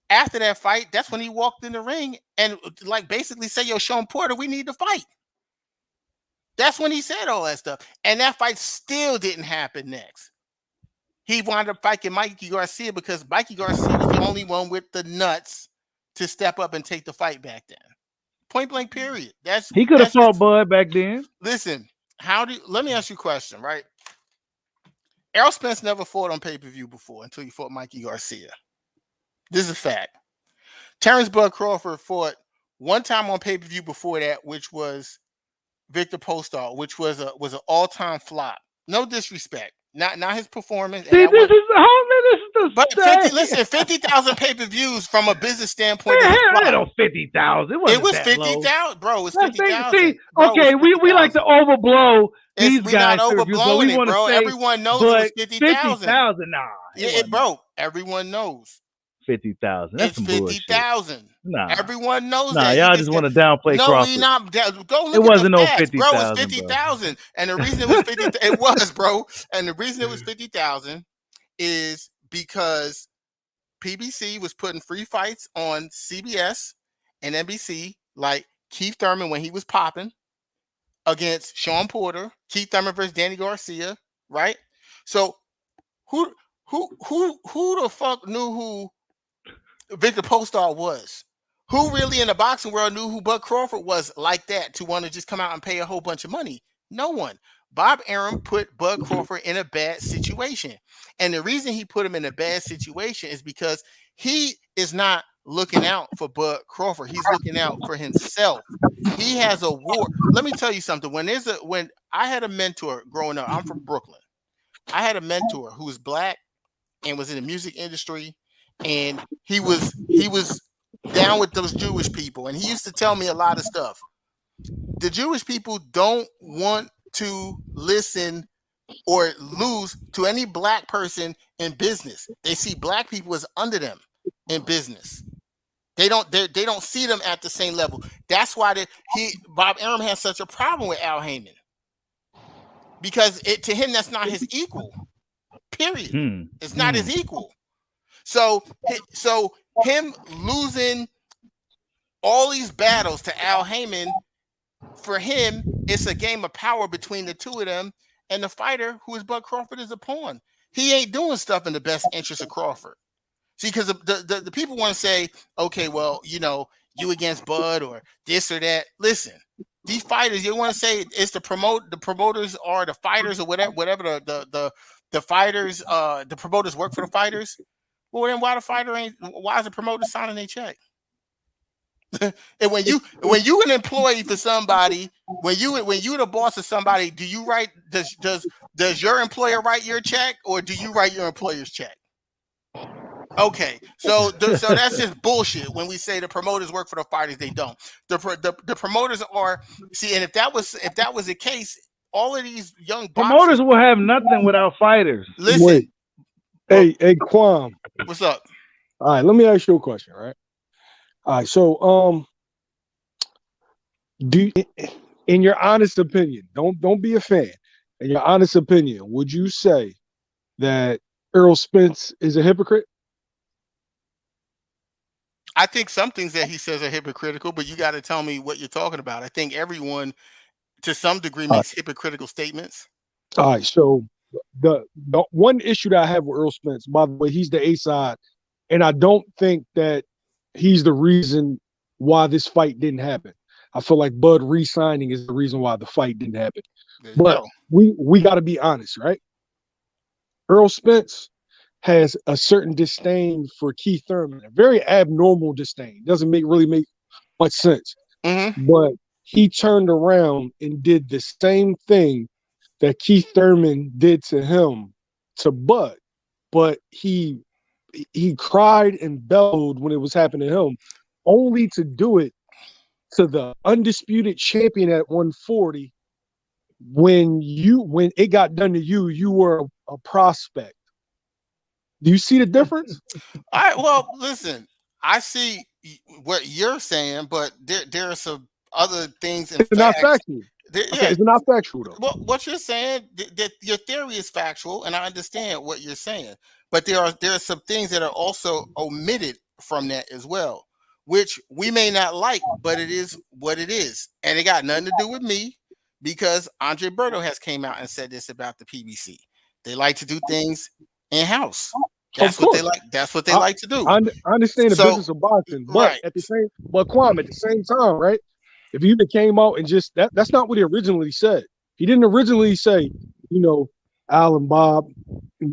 after that fight, that's when he walked in the ring and like basically said, "Yo, Sean Porter, we need to fight." That's when he said all that stuff. And that fight still didn't happen next. He wound up fighting Mikey Garcia because Mikey Garcia was the only one with the nuts to step up and take the fight back then. Point blank, period. He could have fought Bud back then. Listen, let me ask you a question, right? Errol Spence never fought on pay-per-view before until he fought Mikey Garcia. This is a fact. Terrence Bud Crawford fought one time on pay-per-view before that, which was Victor Postol, which was an all-time flop. No disrespect. Not his performance. See, this is the but 50,000 pay-per-views from a business standpoint. It was 50,000. It was 50,000, bro. It was 50,000. See, okay, we like to overblow these guys. We're not overblowing it, bro. Everyone knows it was 50,000. 50,000, nah. Yeah, bro. Everyone knows. 50,000. That's it's 50,000. Nah, everyone knows that. Nah, y'all just want to downplay Crawford. No, we not. Go look. It wasn't no 50,000. Bro, it was 50,000, and the reason it was 50, it was, bro, and the reason it was 50,000 is because PBC was putting free fights on CBS and NBC, like Keith Thurman when he was popping against Sean Porter, Keith Thurman versus Danny Garcia, right? So who the fuck knew who Victor Postol was? Who really in the boxing world knew who Bud Crawford was like that to want to just come out and pay a whole bunch of money? No one. Bob Arum put Bud Crawford in a bad situation. And the reason he put him in a bad situation is because he is not looking out for Bud Crawford. He's looking out for himself. He has a war. Let me tell you something. When I had a mentor growing up, I'm from Brooklyn. I had a mentor who was black and was in the music industry. And he was down with those Jewish people, and he used to tell me a lot of stuff. The Jewish people don't want to listen or lose to any black person in business. They see black people as under them in business. They don't see them at the same level. That's why Bob Arum has such a problem with Al Heyman, because to him that's not his equal. Period. It's not his equal. So him losing all these battles to Al Heyman, for him, it's a game of power between the two of them, and the fighter who is Bud Crawford is a pawn. He ain't doing stuff in the best interest of Crawford. See, because the people want to say, okay, well, you against Bud or this or that. Listen, these fighters, you want to say it's the promoters or the fighters or whatever the fighters, the promoters work for the fighters. Well, then why is the promoter signing a check? And when you an employee for somebody, when you the boss of somebody, do you write does your employer write your check or do you write your employer's check? Okay, so that's just bullshit. When we say the promoters work for the fighters, they don't. The promoters are and if that was the case, all of these young Promoters boxers. will have nothing without fighters. Listen, Wait, hey, Quam. What's up? All right, let me ask you a question. Right. All right. So, in your honest opinion, don't be a fan. In your honest opinion, would you say that Earl Spence is a hypocrite? I think some things that he says are hypocritical, but you got to tell me what you're talking about. I think everyone, to some degree, makes hypocritical statements. All right. So the one issue that I have with Earl Spence, by the way, he's the A side, and I don't think that he's the reason why this fight didn't happen. I feel like Bud re-signing is the reason why the fight didn't happen. But we got to be honest, right? Earl Spence has a certain disdain for Keith Thurman, a very abnormal disdain. Doesn't really make much sense. Mm-hmm. But he turned around and did the same thing that Keith Thurman did to him, to Bud. But he cried and bellowed when it was happening to him, only to do it to the undisputed champion at 140. When it got done to you, you were a prospect. Do you see the difference? All right. Well, listen, I see what you're saying, but there are some other things. It's not factual. It's not factual though. Well, what you're saying, that your theory is factual, and I understand what you're saying. But there are some things that are also omitted from that as well, which we may not like, but it is what it is, and it got nothing to do with me, because Andre Berto has came out and said this about the PBC. They like to do things in house. That's what they like. That's what they like to do. I understand the business of boxing, but at the same time, right? If he even came out and just that's not what he originally said. He didn't originally say, Al and Bob,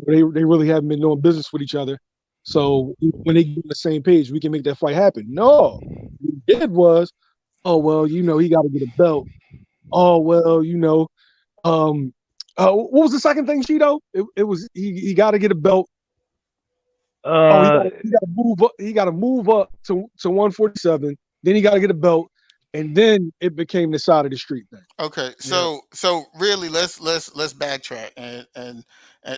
they really haven't been doing business with each other. So when they get on the same page, we can make that fight happen. No, what he did was, oh well, he got to get a belt. Oh well, what was the second thing, Cheeto? It was he got to get a belt. He got to move up. He got to move up to 147. Then he got to get a belt, and then it became the side of the street thing. Okay, so really, let's backtrack, and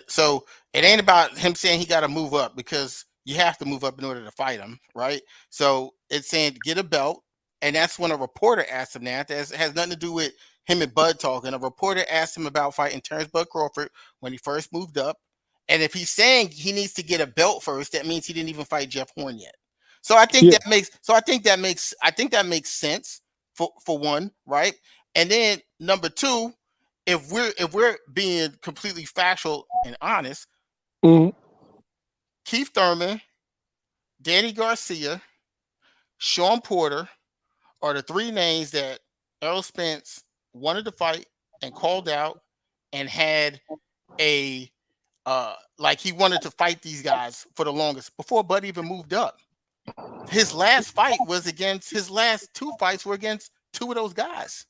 so it ain't about him saying he got to move up, because you have to move up in order to fight him, right? So it's saying get a belt, and that's when a reporter asked him that. That has nothing to do with him and Bud talking. A reporter asked him about fighting Terrence Bud Crawford when he first moved up. And if he's saying he needs to get a belt first, that means he didn't even fight Jeff Horn yet. So I think that makes sense for one, right? And then number two, if we're being completely factual and honest, Keith Thurman, Danny Garcia, Sean Porter are the three names that Errol Spence wanted to fight and called out and had a like he wanted to fight these guys for the longest before Bud even moved up. His last two fights were against two of those guys.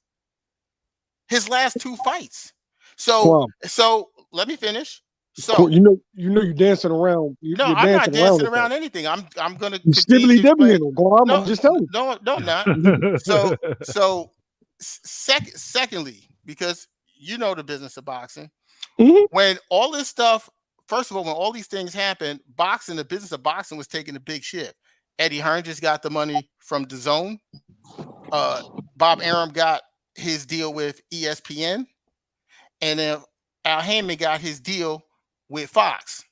His last two fights. So let me finish. So you're dancing around. I'm not dancing around anything. I'm gonna continue to explain. I'm just telling you. No, I'm not. So secondly, because you know the business of boxing. Mm-hmm. When all this stuff, first of all, when all these things happened, the business of boxing was taking a big shift. Eddie Hearn just got the money from DAZN. Bob Arum got his deal with ESPN, and then Al Heyman got his deal with Fox,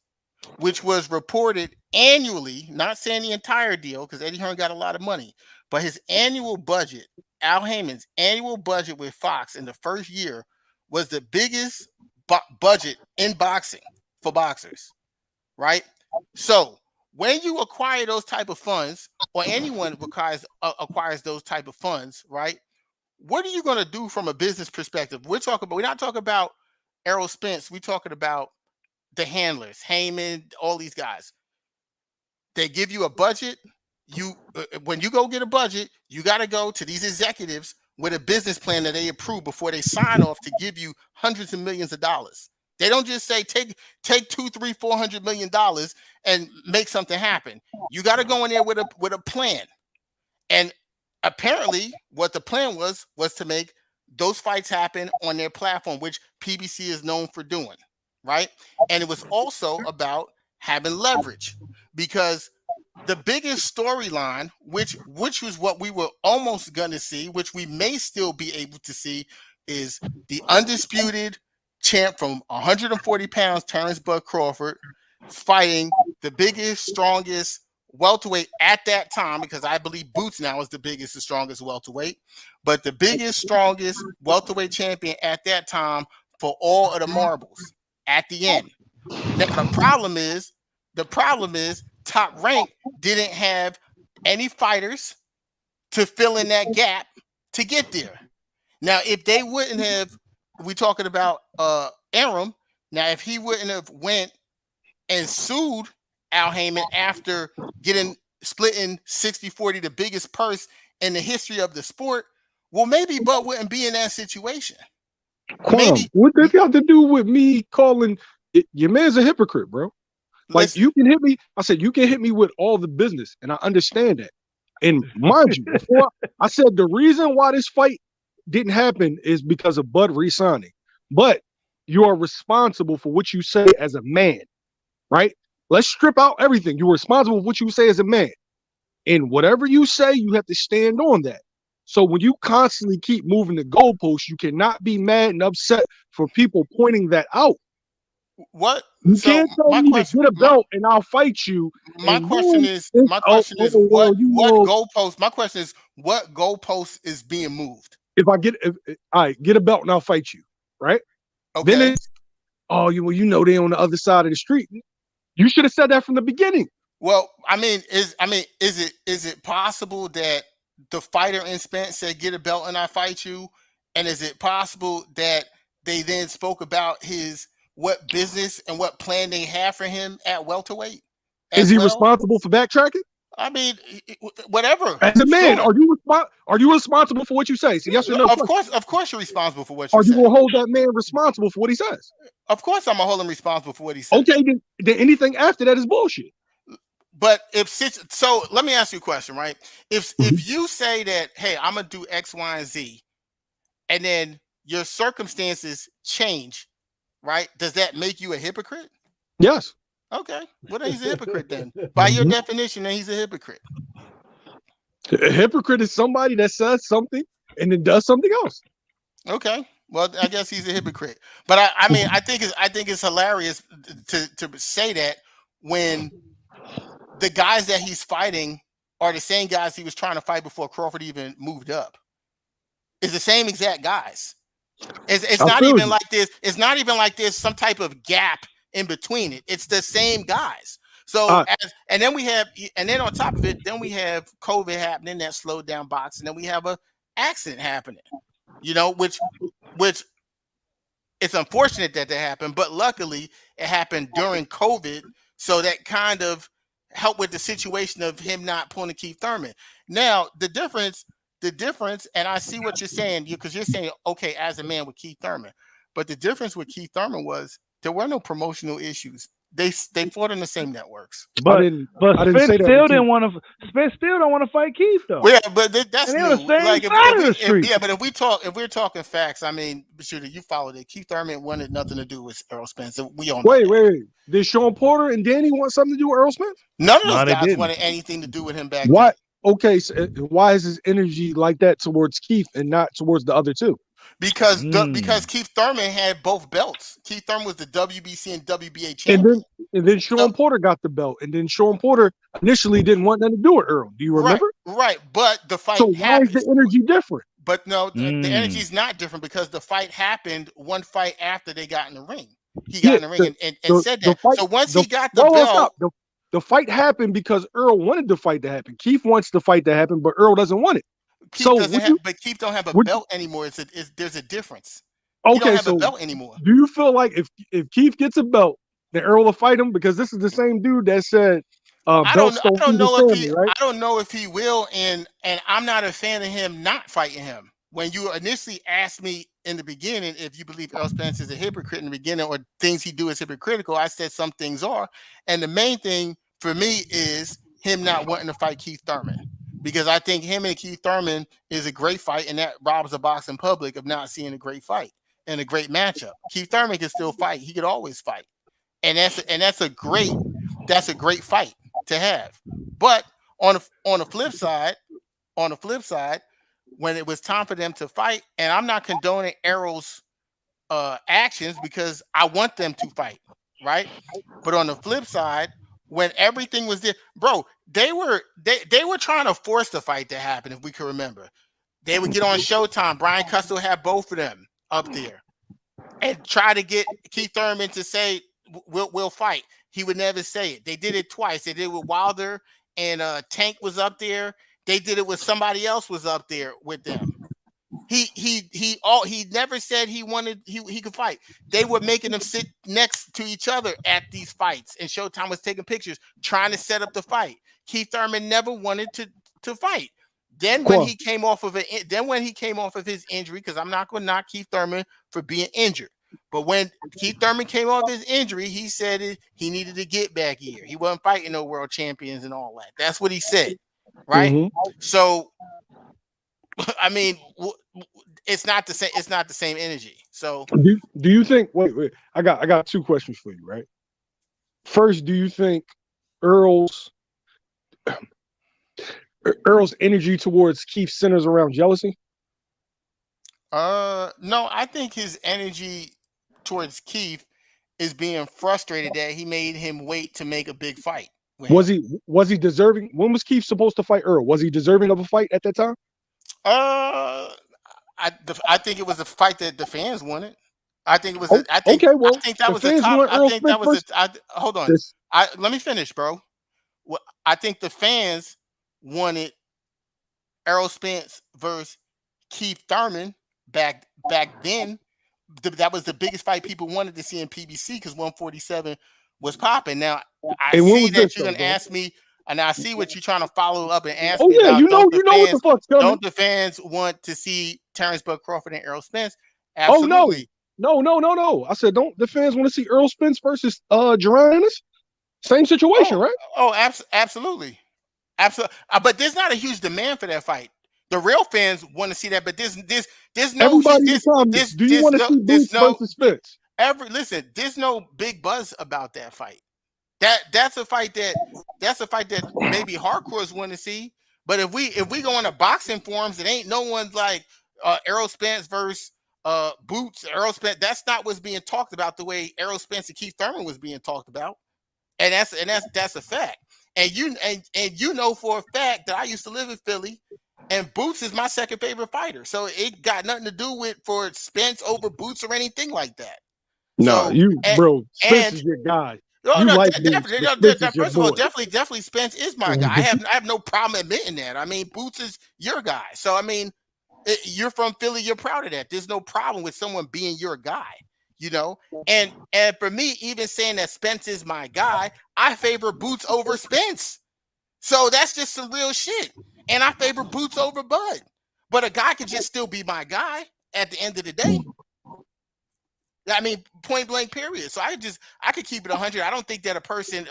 which was reported annually. Not saying the entire deal, because Eddie Hearn got a lot of money, but his annual budget, Al Heyman's annual budget with Fox in the first year, was the biggest budget in boxing for boxers, right? So when you acquire those type of funds, or anyone acquires those type of funds, right? What are you going to do from a business perspective? We're not talking about Errol Spence. We're talking about the handlers, Heyman, all these guys. They give you a budget. When you go get a budget, you got to go to these executives with a business plan that they approve before they sign off to give you hundreds of millions of dollars. They don't just say take $200, $300, $400 million and make something happen. You got to go in there with a plan. And apparently, what the plan was to make those fights happen on their platform, which PBC is known for doing, right? And it was also about having leverage, because the biggest storyline, which was what we were almost going to see, which we may still be able to see, is the undisputed champ from 140 pounds, Terrence Bud Crawford, fighting the biggest, strongest welterweight at that time, because I believe Boots now is the biggest and strongest welterweight, but the biggest, strongest welterweight champion at that time for all of the marbles at the end. Now, the problem is Top Rank didn't have any fighters to fill in that gap to get there. Now, if they wouldn't have, we talking about Arum. Now, if he wouldn't have went and sued Al Heyman after splitting 60-40, the biggest purse in the history of the sport, well, maybe Bud wouldn't be in that situation. Maybe, what does that have to do with me calling your man's a hypocrite, bro? Like, listen, you can hit me. I said you can hit me with all the business, and I understand that. And mind you, before I said the reason why this fight didn't happen is because of Bud re-signing. But you are responsible for what you say as a man, right? Let's strip out everything. You're responsible for what you say as a man. And whatever you say, you have to stand on that. So when you constantly keep moving the goalposts, you cannot be mad and upset for people pointing that out. What? You can't tell me to get a belt and I'll fight you. My question is what goalpost? My question is, what goalpost is being moved? If I get get a belt and I'll fight you, right? Okay. Then it's, they on the other side of the street. You should have said that from the beginning. Well, is it possible that the fighter in Spence said get a belt and I fight you? And is it possible that they then spoke about what business and what plan they have for him at welterweight? Is he responsible for backtracking? Whatever. As a man, are you responsible for what you say? So yes or no? Of course, you're responsible for what you say. Are you gonna hold that man responsible for what he says? Of course, I'm gonna hold him responsible for what he says. Okay, then anything after that is bullshit. But so, let me ask you a question, right? If you say that, hey, I'm gonna do X, Y, and Z, and then your circumstances change, right? Does that make you a hypocrite? Yes. Okay. Well, then he's a hypocrite then. By your definition, then he's a hypocrite. A hypocrite is somebody that says something and then does something else. Okay. Well, I guess he's a hypocrite. But I think it's hilarious to say that when the guys that he's fighting are the same guys he was trying to fight before Crawford even moved up. It's the same exact guys. It's not even like this. It's not even like there's some type of gap in between it. It's the same guys. So and then on top of it, then we have COVID happening that slowed down boxing. Then we have a accident happening, which it's unfortunate that happened, but luckily it happened during COVID. So that kind of helped with the situation of him not pulling Keith Thurman. Now the difference, and I see what you're saying, because you're saying, okay, as a man with Keith Thurman, but the difference with Keith Thurman was there were no promotional issues. They fought on the same networks. But Spence still don't want to fight Keith though. Well, yeah, but that's new. Like if we're talking facts, Shooter, you followed it. Keith Thurman wanted nothing to do with Errol Spence. We all know wait. Did Sean Porter and Danny want something to do with Errol Spence? None of those guys wanted anything to do with him back then. Okay, so why is his energy like that towards Keith and not towards the other two? Because Keith Thurman had both belts. Keith Thurman was the WBC and WBA champion. And then Sean Porter got the belt. And then Sean Porter initially didn't want nothing to do with Earl. Do you remember? Right. But the fight happened. Why is the energy different? But no, the energy is not different because the fight happened one fight after they got in the ring. He got in the ring and said that. So once he got the belt. the fight happened because Earl wanted the fight to happen. Keith wants the fight to happen, but Earl doesn't want it. Keith doesn't have, but Keith don't have a belt anymore. There's a difference. He don't have a belt anymore. Do you feel like if Keith gets a belt, then Earl will fight him? Because this is the same dude that said belts don't feed the family, right? I don't know if he will, and I'm not a fan of him not fighting him. When you initially asked me in the beginning if you believe Errol Spence is a hypocrite in the beginning or things he do is hypocritical, I said some things are. And the main thing for me is him not wanting to fight Keith Thurman. Because I think him and Keith Thurman is a great fight, and that robs the boxing public of not seeing a great fight and a great matchup. Keith Thurman can still fight. He could always fight. And that's a great fight to have. But on the flip side, when it was time for them to fight, and I'm not condoning Errol's actions because I want them to fight, right? But on the flip side, when everything was there, bro, they were trying to force the fight to happen. If we can remember, they would get on Showtime. Brian Custer had both of them up there and try to get Keith Thurman to say we'll fight. He would never say it. They did it twice. They did it with Wilder, and Tank was up there. They did it with somebody else was up there with them. He never said he could fight. They were making them sit next to each other at these fights, and Showtime was taking pictures trying to set up the fight. Keith Thurman never wanted to fight. Then when he came off of his injury, because I'm not going to knock Keith Thurman for being injured, but when Keith Thurman came off his injury, he said he needed to get back here. He wasn't fighting no world champions and all that. That's what he said, right? Mm-hmm. So, I mean, it's not the same. It's not the same energy. So, do you think? Wait. I got two questions for you. Right. First, do you think Earl's energy towards Keith centers around jealousy? No. I think his energy towards Keith is being frustrated that he made him wait to make a big fight. Was he deserving? When was Keith supposed to fight Earl? Was he deserving of a fight at that time? I think it was a fight that the fans wanted. I think it was. I think that was the top. I think that was. Hold on. Let me finish, bro. I think the fans wanted Errol Spence versus Keith Thurman back then. That was the biggest fight people wanted to see in PBC because 147 was popping. Now I see that you're gonna ask me. And I see what you're trying to follow up and ask me. Yeah, about, what the fuck's coming. Don't the fans want to see Terrence Bud Crawford and Errol Spence? Absolutely. Oh, no. I said, don't the fans want to see Errol Spence versus Jerron Ennis? Same situation, right? Oh, absolutely. But there's not a huge demand for that fight. The real fans want to see that, but there's no. Do you want to see Boots versus Spence? Listen, there's no big buzz about that fight. That's a fight that maybe hardcores want to see. But if we go into boxing forums, it ain't no one's like Errol Spence versus Boots. Errol Spence. That's not what's being talked about the way Errol Spence and Keith Thurman was being talked about. And that's a fact. And you know for a fact that I used to live in Philly, and Boots is my second favorite fighter. So it got nothing to do with for Spence over Boots or anything like that. No, Spence is your guy. First of all, definitely Spence is my guy. I have no problem admitting that. I mean, Boots is your guy. So I mean, you're from Philly, you're proud of that. There's no problem with someone being your guy, you know. And for me, even saying that Spence is my guy, I favor Boots over Spence. So that's just some real shit. And I favor Boots over Bud. But a guy could just still be my guy at the end of the day. I mean, point blank, period. So I could keep it 100. I don't think that a person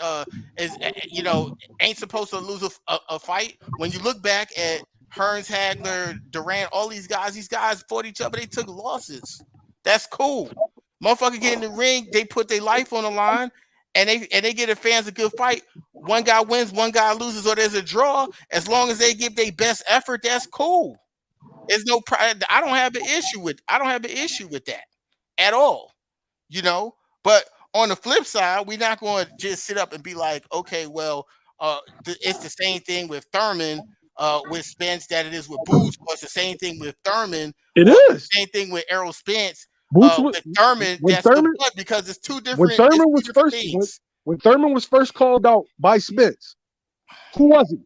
ain't supposed to lose a fight. When you look back at Hearns, Hagler, Durant, all these guys fought each other. They took losses. That's cool. Motherfucker get in the ring, they put their life on the line, and they get the fans a good fight. One guy wins, one guy loses, or there's a draw. As long as they give their best effort, that's cool. There's no pride. I don't have an issue with that at all, you know. But on the flip side, we're not going to just sit up and be like, okay, well, it's the same thing with Thurman with Spence that it is with Boots. Or it's the same thing with Thurman. It is the same thing with Errol Spence. With Thurman, that's Thurman, because it's two different. When Thurman was first, things. When Thurman was first called out by Spence, who was he?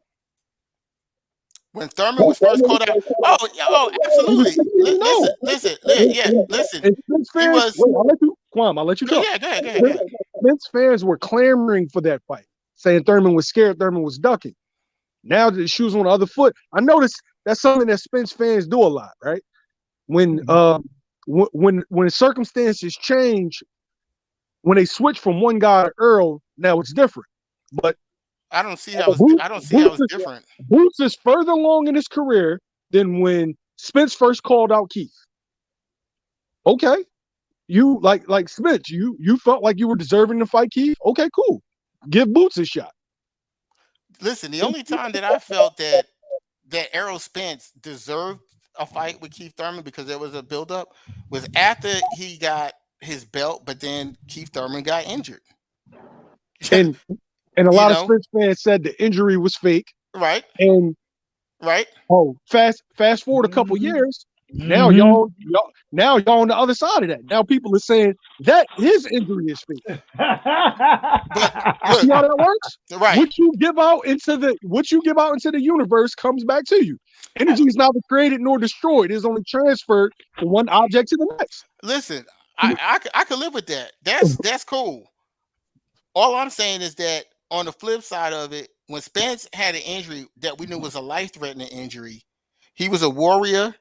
When Thurman was first called out, absolutely. Listen. And Spence He fans, was. wait, I'll let you talk. Yeah, go ahead. Spence fans were clamoring for that fight, saying Thurman was scared, Thurman was ducking. Now that the shoe's on the other foot, I noticed that's something that Spence fans do a lot, right? When circumstances change, when they switch from one guy to Earl, now it's different. But I don't see how it's different. Boots is further along in his career than when Spence first called out Keith. Okay. You like Spence, you felt like you were deserving to fight Keith. Okay, cool. Give Boots a shot. Listen, the only time that I felt that Errol Spence deserved a fight with Keith Thurman because there was a buildup was after he got his belt, but then Keith Thurman got injured. And a lot of Spence fans said the injury was fake. Right. And fast forward a couple years. Now y'all on the other side of that. Now people are saying that his injury is fake. But look, see how that works? Right. What you give out into the universe comes back to you. Energy is neither created nor destroyed. It is only transferred from one object to the next. Listen, I could live with that. That's cool. All I'm saying is that on the flip side of it, when Spence had an injury that we knew was a life-threatening injury, he was a warrior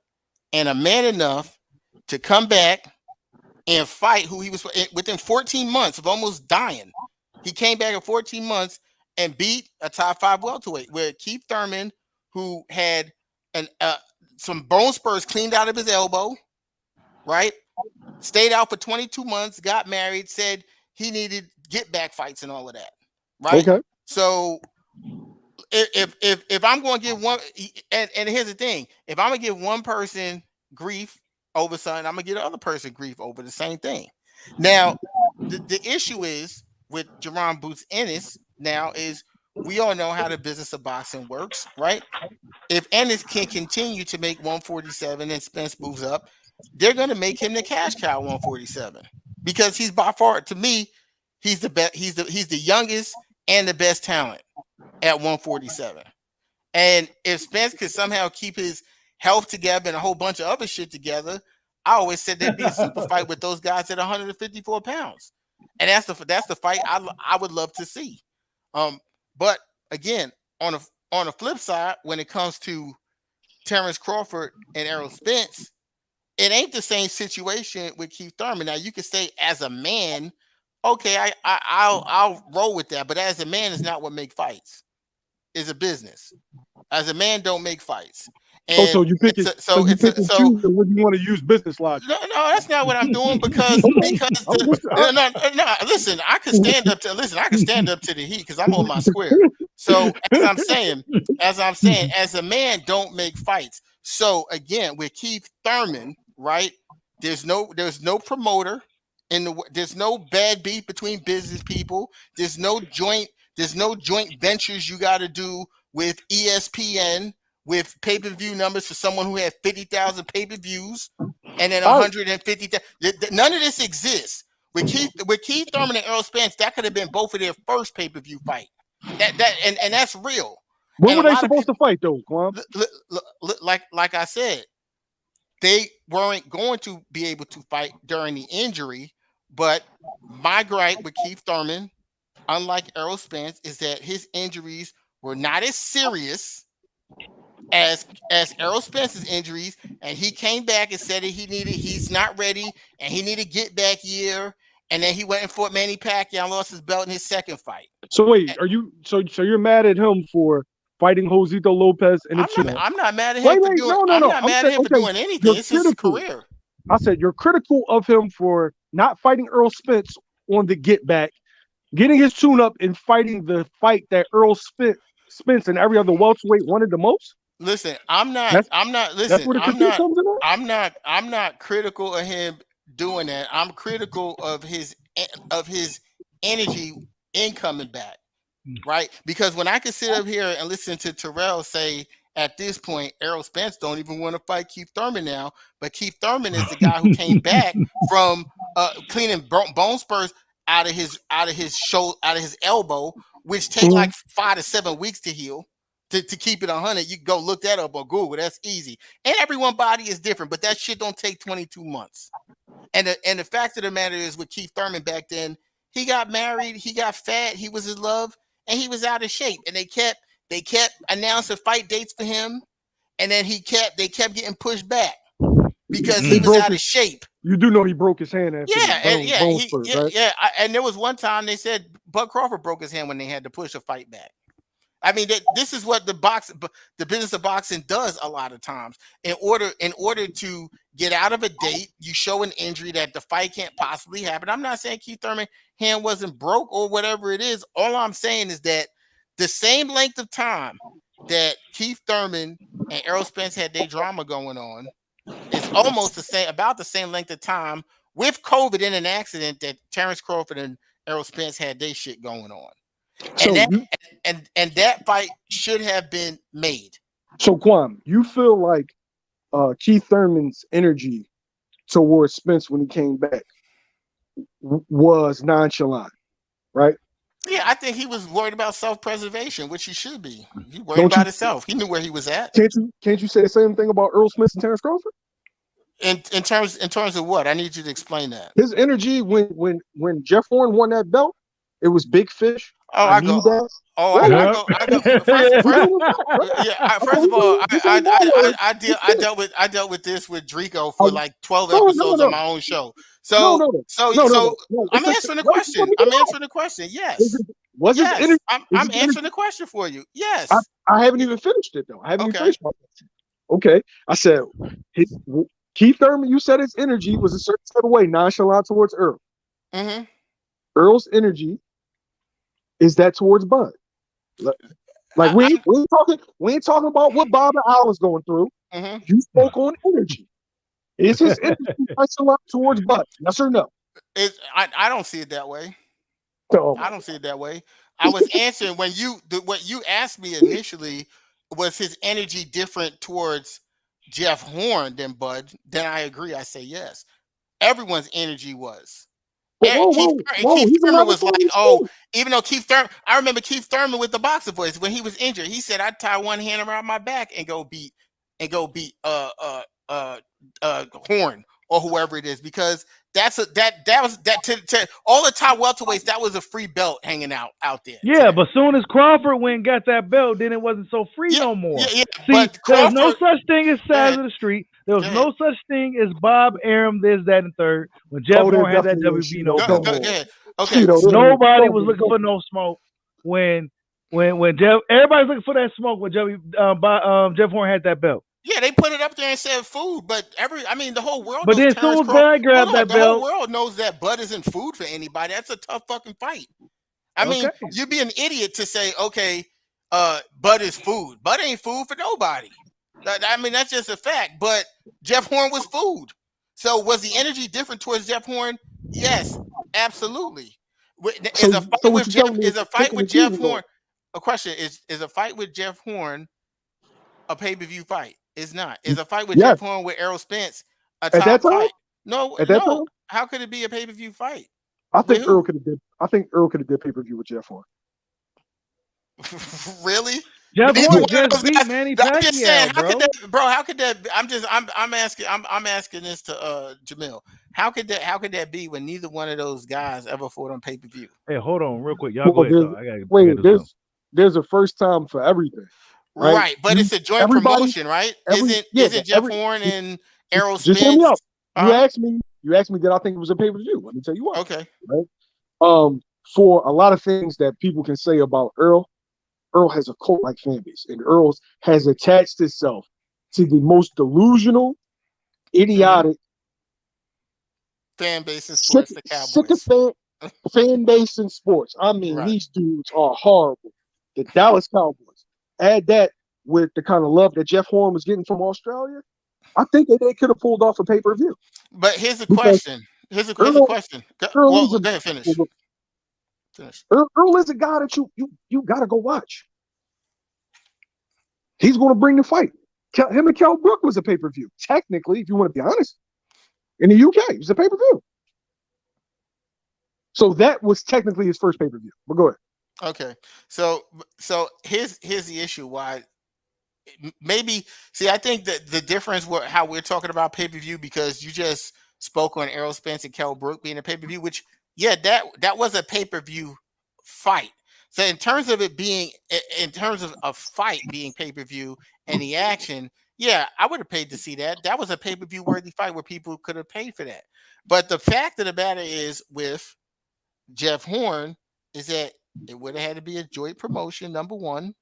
and a man enough to come back and fight who he was within 14 months of almost dying. He came back in 14 months and beat a top 5 welterweight where Keith Thurman, who had some bone spurs cleaned out of his elbow, right? Stayed out for 22 months, got married, said he needed get back fights and all of that, right? Okay. So if I'm going to give one, and here's the thing, if I'm going to give one person grief over something, I'm going to give the other person grief over the same thing. Now, the issue is with Jerron Boots Ennis now is we all know how the business of boxing works, right? If Ennis can continue to make 147 and Spence moves up, they're going to make him the cash cow 147 because he's by far, to me, he's the best. He's the youngest and the best talent at 147. And if Spence could somehow keep his health together and a whole bunch of other shit together, I always said there'd be a super fight with those guys at 154 pounds. And that's the fight I would love to see. But again, on the flip side, when it comes to Terrence Crawford and Errol Spence, it ain't the same situation with Keith Thurman. Now you could say as a man, okay, I'll roll with that. But as a man, is not what make fights. It's a business. As a man, don't make fights. And so you pick it. So when you want to use business logic. No, that's not what I'm doing because listen, I can stand up to the heat because I'm on my square. So as I'm saying, as a man, don't make fights. So again, with Keith Thurman, right? There's no promoter there's no bad beef between business people. There's no joint ventures you got to do with ESPN with pay-per-view numbers for someone who had 50,000 pay-per-views and then 150,000. None of this exists. With Keith Thurman and Errol Spence, that could have been both of their first pay-per-view fight. And that's real. When were they supposed to fight though, Kwame? Like I said, they weren't going to be able to fight during the injury. But my gripe with Keith Thurman, unlike Errol Spence, is that his injuries were not as serious as Errol Spence's injuries, and he came back and said that he's not ready and he needed get back year, and then he went and fought Manny Pacquiao and lost his belt in his second fight. So wait, are you so you're mad at him for fighting Josito Lopez and I'm not mad at him for doing anything. It's his career. I said you're critical of him for not fighting Errol Spence on the get back, getting his tune up and fighting the fight that Errol Spence and every other welterweight wanted the most. Listen, I'm not critical of him doing that. I'm critical of his energy in coming back, right? Because when I can sit up here and listen to Terrell say at this point, Errol Spence don't even want to fight Keith Thurman now, but Keith Thurman is the guy who came back from cleaning bone spurs out of his elbow, which take like 5 to 7 weeks to heal. To keep it 100, you can go look that up on Google. That's easy. And everyone's body is different, but that shit don't take 22 months. And the fact of the matter is, with Keith Thurman back then, he got married, he got fat, he was in love, and he was out of shape. And they kept announcing fight dates for him, and then they kept getting pushed back because he was out of shape. You do know he broke his hand after right? And there was one time they said Bud Crawford broke his hand when they had to push a fight back. I mean, this is what the business of boxing does a lot of times. In order to get out of a date, you show an injury that the fight can't possibly happen. I'm not saying Keith Thurman's hand wasn't broke or whatever it is. All I'm saying is that the same length of time that Keith Thurman and Errol Spence had their drama going on is almost about the same length of time with COVID in an accident that Terrence Crawford and Errol Spence had their shit going on. So and that fight should have been made. So Kwame, you feel like Keith Thurman's energy towards Spence when he came back was nonchalant, right? Yeah, I think he was worried about self-preservation, which he should be. He worried about himself. He knew where he was at. Can't you say the same thing about Errol Spence and Terrence Crawford? In terms of what? I need you to explain that. His energy when Jeff Horn won that belt, it was big fish. I go. First of all, I dealt with this with Drico for like 12 episodes of my own show. So I'm answering the question. I'm answering the question. Yes. I'm answering the question for you. Yes. I haven't even finished it though. I haven't even finished my question. Okay. I said Keith Thurman, you said his energy was a certain type of way, nonchalant towards Earl. Mm-hmm. Earl's energy is that towards Bud. Like we ain't talking about what Bob and Allen's going through. Mm-hmm. You spoke on energy. Is his energy nonchalant towards Bud? Yes or no? I don't see it that way. So, I don't see it that way. I was answering what you asked me initially, was his energy different towards Jeff Horn than Bud? Then I agree. I say yes. Everyone's energy was. Keith Thurman was like, even though Keith Thurman, I remember Keith Thurman with the boxer voice when he was injured. He said, "I'd tie one hand around my back and go beat Horn or whoever it is," because that was to all the top welterweights. That was a free belt hanging out there. Yeah, but soon as Crawford went and got that belt, then it wasn't so free no more. Yeah. See, there was no such thing as size of the street. There was no such thing as Bob Arum, this, that, and third. When Jeff Horn had that WB, nobody was looking for no smoke. When Jeff, everybody's looking for that smoke when Jeff Horn had that belt. Yeah, they put it up there and said food, but the whole world. But then soon as Bud grabbed that belt, the whole world knows that Bud isn't food for anybody. That's a tough fucking fight. I mean, you'd be an idiot to say, okay, Bud is food. Bud ain't food for nobody. That's just a fact. But Jeff Horn was food. So was the energy different towards Jeff Horn? Yes, absolutely. Is a fight with Jeff Horn? A question is a fight with Jeff Horn a pay-per-view fight? It's not. Is a fight with Jeff Horn with Errol Spence a top fight? No. How could it be a pay-per-view fight? I think Earl could have did pay-per-view with Jeff Horn. Really? Jeff Horn just beat Manny Pacquiao, bro. How could that be? I'm asking this to Jamil. How could that be when neither one of those guys ever fought on pay-per-view? Hey, hold on real quick. Y'all go ahead. There's a first time for everything. Right, but it's a joint promotion, right? Isn't Jeff Horn and Errol Spence? Just hear me out. You asked me that I think it was a pay-per-view. Let me tell you why. Okay. Right? For a lot of things that people can say about Earl has a cult-like fan base, and Earl has attached itself to the most delusional, idiotic fan base in sports. The Cowboys. Fan base in sports. I mean, these dudes are horrible. The Dallas Cowboys. Add that with the kind of love that Jeff Horn was getting from Australia, I think that they could have pulled off a pay-per-view. But here's a question. Here's a question. Go ahead, finish. Earl is a guy that you got to go watch. He's going to bring the fight. Him and Kell Brook was a pay-per-view. Technically, if you want to be honest. In the UK, it was a pay-per-view. So that was technically his first pay-per-view. But go ahead. Okay, so here's the issue. Why maybe see? I think that the difference how we're talking about pay-per-view, because you just spoke on Errol Spence and Kell Brook being a pay-per-view, which that was a pay-per-view fight. So in terms of it being, in terms of a fight being pay-per-view and the action, yeah, I would have paid to see that. That was a pay-per-view worthy fight where people could have paid for that. But the fact of the matter is with Jeff Horn is that it would have had to be a joint promotion, number one.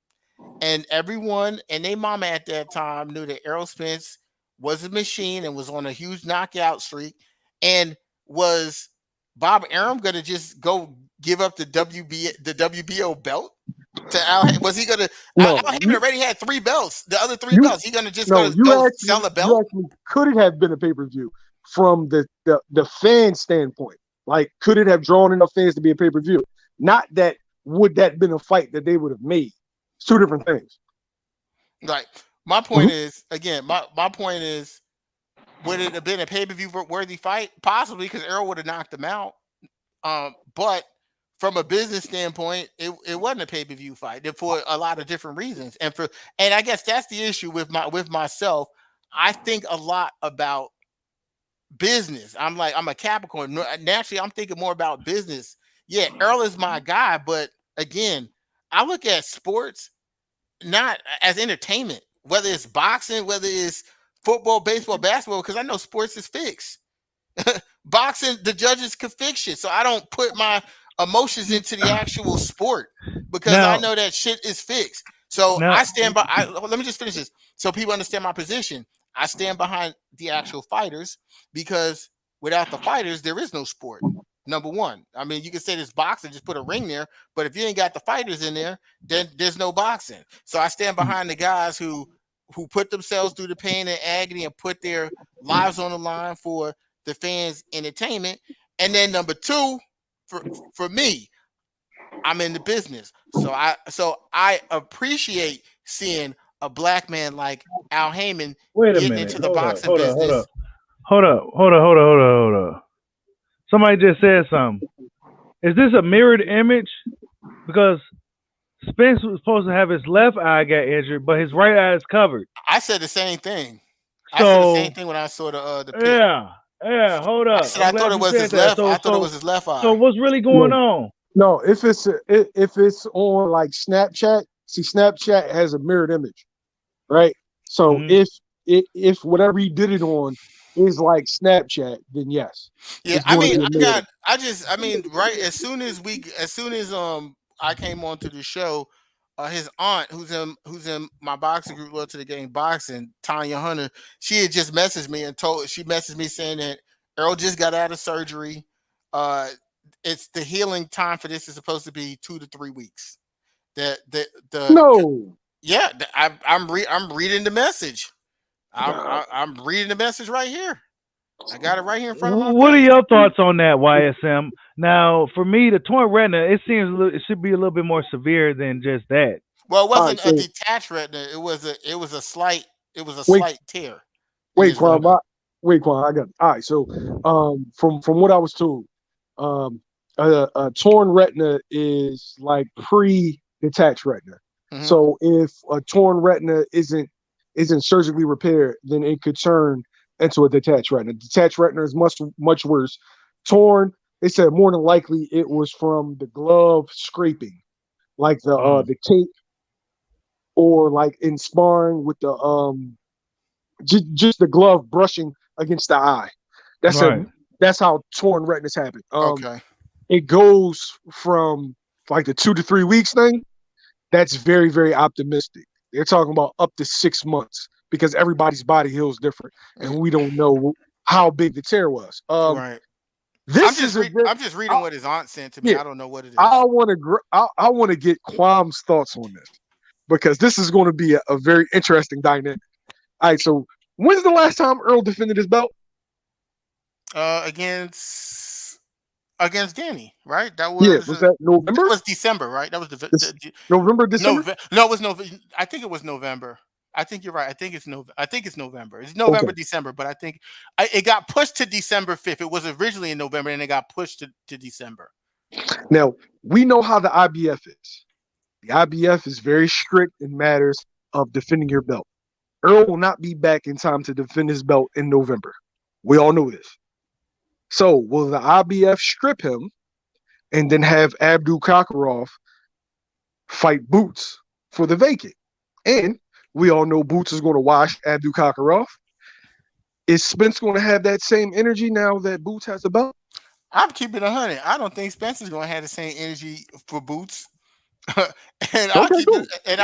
And everyone and their mama at that time knew that Errol Spence was a machine and was on a huge knockout streak. And was Bob Arum going to just go give up the WBO belt to Al? Was he going to? No, Al Heyman already had 3 belts. The other 3 you- belts, he going to just No, go sell a belt? You actually could it have been a pay-per-view from the fan standpoint? Like, could it have drawn enough fans to be a pay-per-view? Not that would that have been a fight that they would have made. It's two different things. Like, my point is, again, my point is, would it have been a pay-per-view worthy fight? Possibly, because Errol would have knocked him out. But from a business standpoint, it wasn't a pay-per-view fight for a lot of different reasons. And I guess that's the issue with myself. I think a lot about business. I'm a Capricorn. Naturally, I'm thinking more about business. Yeah, Errol is my guy, but again, I look at sports not as entertainment, whether it's boxing, whether it's football, baseball, basketball, because I know sports is fixed. Boxing, the judges could fix it. So I don't put my emotions into the actual sport because I know that shit is fixed. So I stand by. Let me just finish this so people understand my position. I stand behind the actual fighters because without the fighters, there is no sport. Number one. I mean, you can say this boxing, just put a ring there, but if you ain't got the fighters in there, then there's no boxing. So I stand behind the guys who put themselves through the pain and agony and put their lives on the line for the fans' entertainment. And then number two, for me, I'm in the business. So I appreciate seeing a black man like Al Heyman getting into the boxing business. Hold up. Somebody just said something. Is this a mirrored image? Because Spence was supposed to have his left eye got injured, but his right eye is covered. I said the same thing. I said the same thing when I saw the pic. Yeah. Hold up. I thought it was his left. I thought it was his left eye. So what's really going on? No, if it's on like Snapchat, see, Snapchat has a mirrored image, right? So if whatever he did it on is like Snapchat, then yes. Yeah, I mean, right as soon as I came onto the show, his aunt, who's in my boxing group, Loyal to the Game Boxing, Tanya Hunter, she had just messaged me saying that Errol just got out of surgery. It's the healing time for this is supposed to be 2 to 3 weeks. I'm reading the message. I'm reading the message right here. I got it right here in front of my What are your thoughts on that, YSM? Now, for me, the torn retina, it seems it should be a little bit more severe than just that. Well, it wasn't a detached retina. It was a slight tear. Wait, Quan, I got it. All right. So, from what I was told, a torn retina is like pre-detached retina. Mm-hmm. So if a torn retina isn't surgically repaired, then it could turn into a detached retina. Detached retina is much worse. Torn, they said more than likely it was from the glove scraping, like the tape, or like in sparring with the just the glove brushing against the eye. That's how torn retinas happen. Okay. It goes from like the 2 to 3 weeks thing. That's very, very optimistic. They're talking about up to 6 months because everybody's body heals different, and we don't know how big the tear was. Right. I'm just reading what his aunt sent to me. Yeah, I don't know what it is. I want to get Quam's thoughts on this because this is going to be a very interesting dynamic. All right. So when's the last time Earl defended his belt? Against Danny, right? That was was that November? That was December, right? That was November, December. No, it was November. I think it was November. I think you're right. I think it's November. It's November, Okay. December, but I think it got pushed to December 5th. It was originally in November, and it got pushed to December. Now, we know how the IBF is. The IBF is very strict in matters of defending your belt. Earl will not be back in time to defend his belt in November. We all know this. So, will the IBF strip him and then have Abdul Kakarov fight Boots for the vacant? And we all know Boots is going to wash Abdul Kakarov. Is Spence going to have that same energy now that Boots has a belt? I'm keeping 100. I don't think Spencer's going to have the same energy for Boots. and I Okay, keep cool. it, and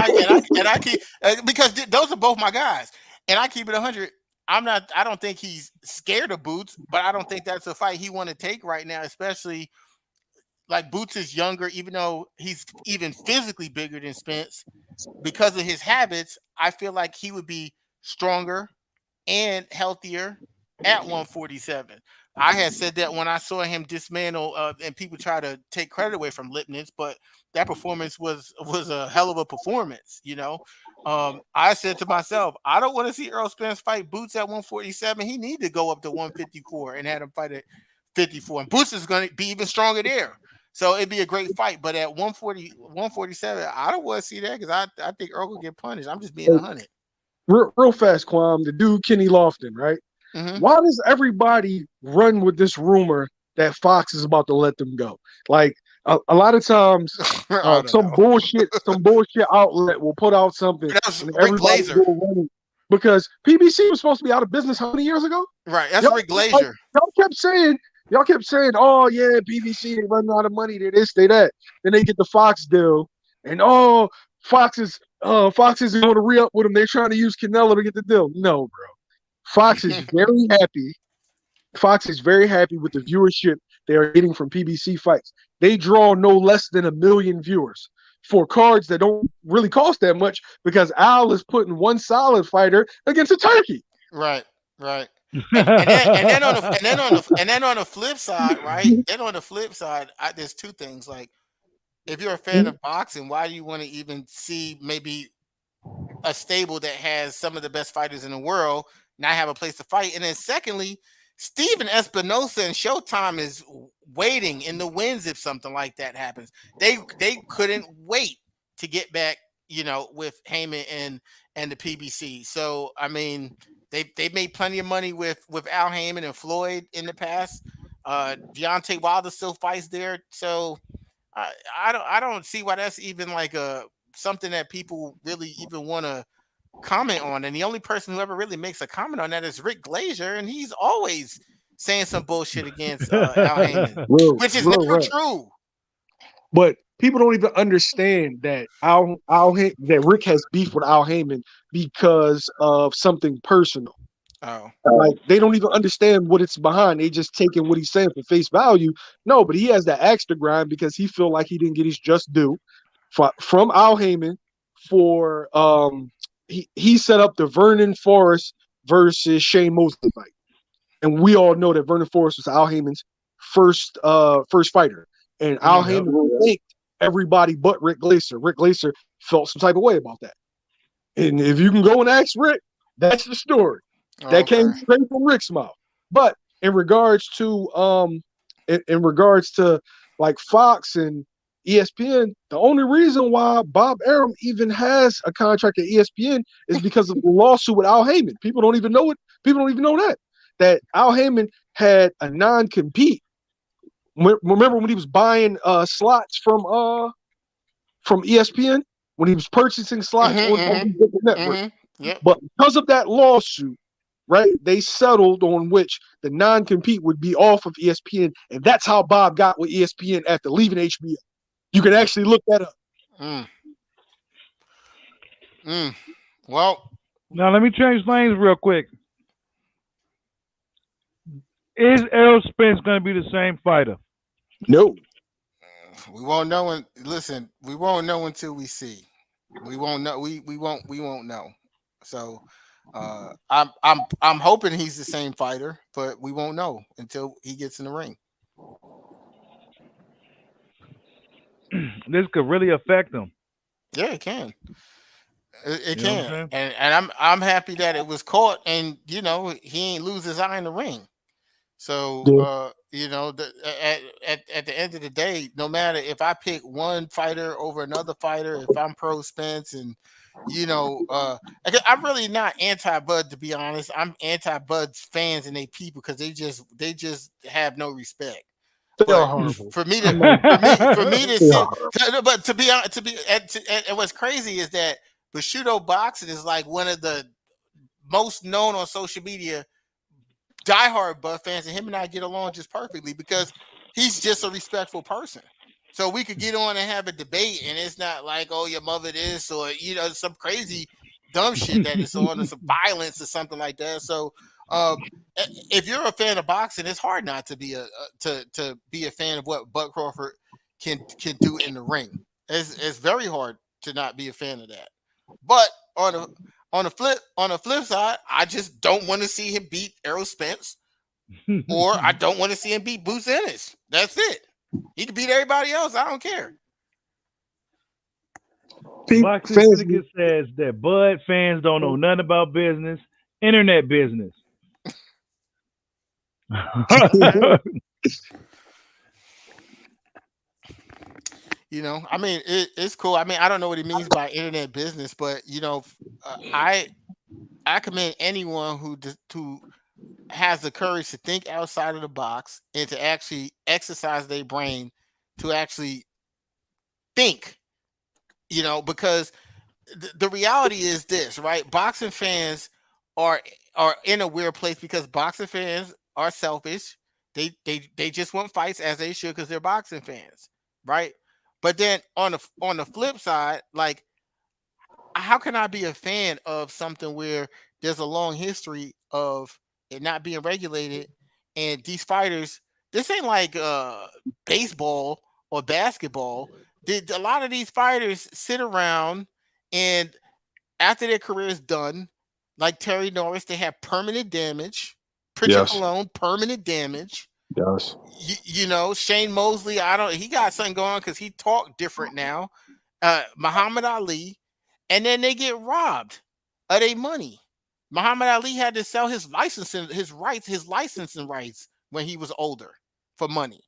I keep because those are both my guys, and I keep it 100. I don't think he's scared of Boots, but I don't think that's a fight he want to take right now, especially like Boots is younger, even though he's even physically bigger than Spence. Because of his habits, I feel like he would be stronger and healthier at 147. I had said that when I saw him dismantle, and people try to take credit away from Lipnitz, but that performance was a hell of a performance. I said to myself, I don't want to see Earl Spence fight Boots at 147. He need to go up to 154 and have him fight at 54. And Boots is going to be even stronger there. So it'd be a great fight. But at 140, 147, I don't want to see that because I think Earl will get punished. I'm just being 100. Real fast, Quam, the dude Kenny Lofton, right? Mm-hmm. Why does everybody run with this rumor that Fox is about to let them go? Like a lot of times, some bullshit outlet will put out something, That was and Rick everybody Glazer. will run it. Because PBC was supposed to be out of business how many years ago? Right, that's Rick Glazer. Y'all kept saying, oh yeah, PBC, they run out of money, they this, they that. Then they get the Fox deal, and Fox is going to re-up with them. They're trying to use Canelo to get the deal. No, bro. Fox is very happy. Fox is very happy with the viewership they are getting from PBC fights. They draw no less than 1 million viewers for cards that don't really cost that much because Al is putting one solid fighter against a turkey. Right. And then on the flip side, right? Then on the flip side, there's two things. Like, if you're a fan of boxing, why do you want to even see maybe a stable that has some of the best fighters in the world not have a place to fight? And then secondly, Steven Espinosa and Showtime is waiting in the wings if something like that happens. They couldn't wait to get back, with Heyman and the PBC. So I mean, they made plenty of money with Al Heyman and Floyd in the past. Deontay Wilder still fights there, so I don't see why that's even like something that people really even want to comment on. And the only person who ever really makes a comment on that is Rick Glazer, and he's always saying some bullshit against Al Heyman, which is never true. But people don't even understand that that Rick has beef with Al Heyman because of something personal. Oh, like they don't even understand what it's behind. They just taking what he's saying for face value. No, but he has that axe to grind because he feel like he didn't get his just due from Al Heyman for he set up the Vernon Forrest versus Shane Mosley fight, and we all know that Vernon Forrest was Al Heyman's first fighter, and Al Heyman thanked everybody but Rick Glazer. Rick Glazer felt some type of way about that, and if you can go and ask Rick, that's the story. That came straight from Rick's mouth. But in regards to like Fox and ESPN, the only reason why Bob Arum even has a contract at ESPN is because of the lawsuit with Al Heyman. People don't even know it. People don't even know that Al Heyman had a non-compete. Remember when he was buying slots from ESPN, when he was purchasing slots on the network. Yep. But because of that lawsuit, right, they settled on which the non-compete would be off of ESPN, and that's how Bob got with ESPN after leaving HBO. You can actually look that up. Well, now let me change lanes real quick. Is Errol Spence going to be the same fighter? No. We won't know. We won't know until we see. We won't know. We won't know. So I'm hoping he's the same fighter, but we won't know until he gets in the ring. This could really affect him. Yeah, it can. It You know what I'm can, saying? and I'm happy that it was caught, and he ain't lose his eye in the ring. So Yeah. at the end of the day, no matter if I pick one fighter over another fighter, if I'm pro Spence, and I'm really not anti Bud, to be honest. I'm anti Bud's fans and they people because they just have no respect. They are But horrible. for me I to know for me to they sit, are horrible. but to be honest, and what's crazy is that Bushido boxing is like one of the most known on social media diehard Bud fans, and him and I get along just perfectly because he's just a respectful person. So we could get on and have a debate, and it's not like, oh, your mother this, or some crazy dumb shit that is on, or some violence or something like that. So if you're a fan of boxing, it's hard not to be to be a fan of what Bud Crawford can do in the ring. It's very hard to not be a fan of that. But on a on the flip side, I just don't want to see him beat Errol Spence, or I don't want to see him beat Boots Ennis. That's it. He can beat everybody else. I don't care. Boxing Fans, Syndicate says that Bud fans don't know nothing about business, internet business. Yeah. I mean, it's cool. I mean, I don't know what he means by internet business, but I commend anyone who has the courage to think outside of the box and to actually exercise their brain to actually think. Because the reality is this, right? Boxing fans are are in a weird place because boxing fans are selfish. They just want fights, as they should, because they're boxing fans, right? But then on the flip side, like, how can I be a fan of something where there's a long history of it not being regulated, and these fighters, this ain't like baseball or basketball. Did a lot of these fighters sit around, and after their career is done, like Terry Norris, they have permanent damage. Pritchard yes, Malone, permanent damage. yes. Shane Mosley, he got something going on because he talked different now. Muhammad Ali, and then they get robbed of their money. Muhammad Ali had to sell his licensing rights when he was older for money,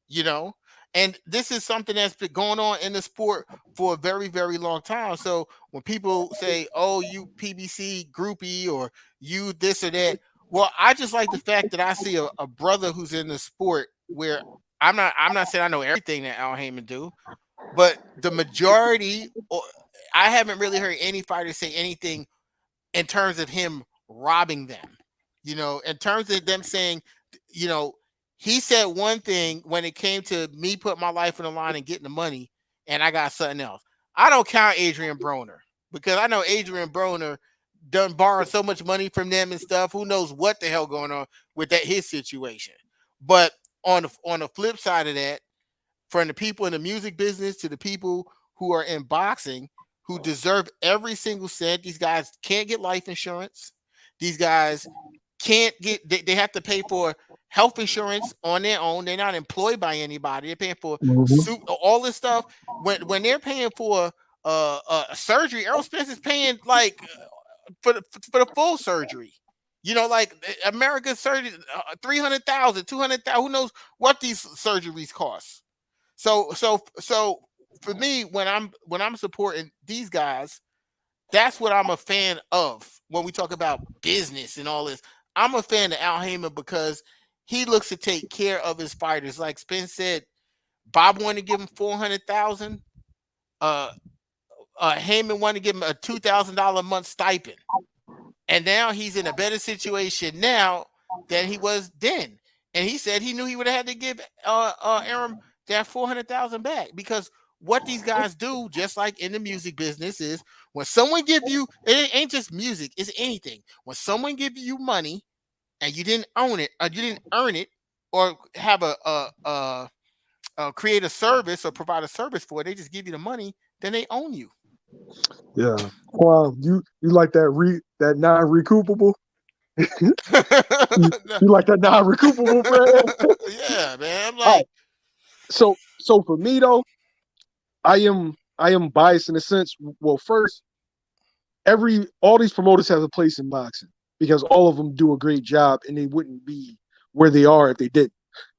you know. And this is something that's been going on in the sport for a very, very long time. So when people say, "Oh, you PBC groupie," or "you this or that," well, I just like the fact that I see a brother who's in the sport where I'm not saying I know everything that Al Heyman do, but the majority, I haven't really heard any fighter say anything in terms of him robbing them. In terms of them saying, you know, he said one thing when it came to me putting my life on the line and getting the money, and I got something else. I don't count Adrian Broner because I know Adrian Broner done borrowed so much money from them and stuff. Who knows what the hell going on with his situation? But on the flip side of that, from the people in the music business to the people who are in boxing who deserve every single cent. These guys can't get life insurance. These guys can't get, they have to pay for health insurance on their own. They're not employed by anybody. They're paying for Mhm. all this stuff. When they're paying for surgery, Errol Spence is paying like for the full surgery. Like America's surgery, 300,000, 200,000. Who knows what these surgeries cost? So for me, when I'm supporting these guys, that's what I'm a fan of. When we talk about business and all this, I'm a fan of Al Heyman because he looks to take care of his fighters. Like Spence said, Bob wanted to give him 400,000. Uh, Heyman wanted to give him a $2,000 a month stipend, and now he's in a better situation now than he was then. And he said he knew he would have had to give Aram that 400,000 back because what these guys do, just like in the music business, is when someone give you, it ain't just music, it's anything. When someone give you money and you didn't own it, or you didn't earn it, or have create a service or provide a service for it, they just give you the money, then they own you. Yeah. Well, you like that non recoupable? You like that non recoupable, Fred? Yeah, man. I'm All right. like, So for me though, I am biased in a sense. Well, first, all these promoters have a place in boxing because all of them do a great job, and they wouldn't be where they are if they didn't.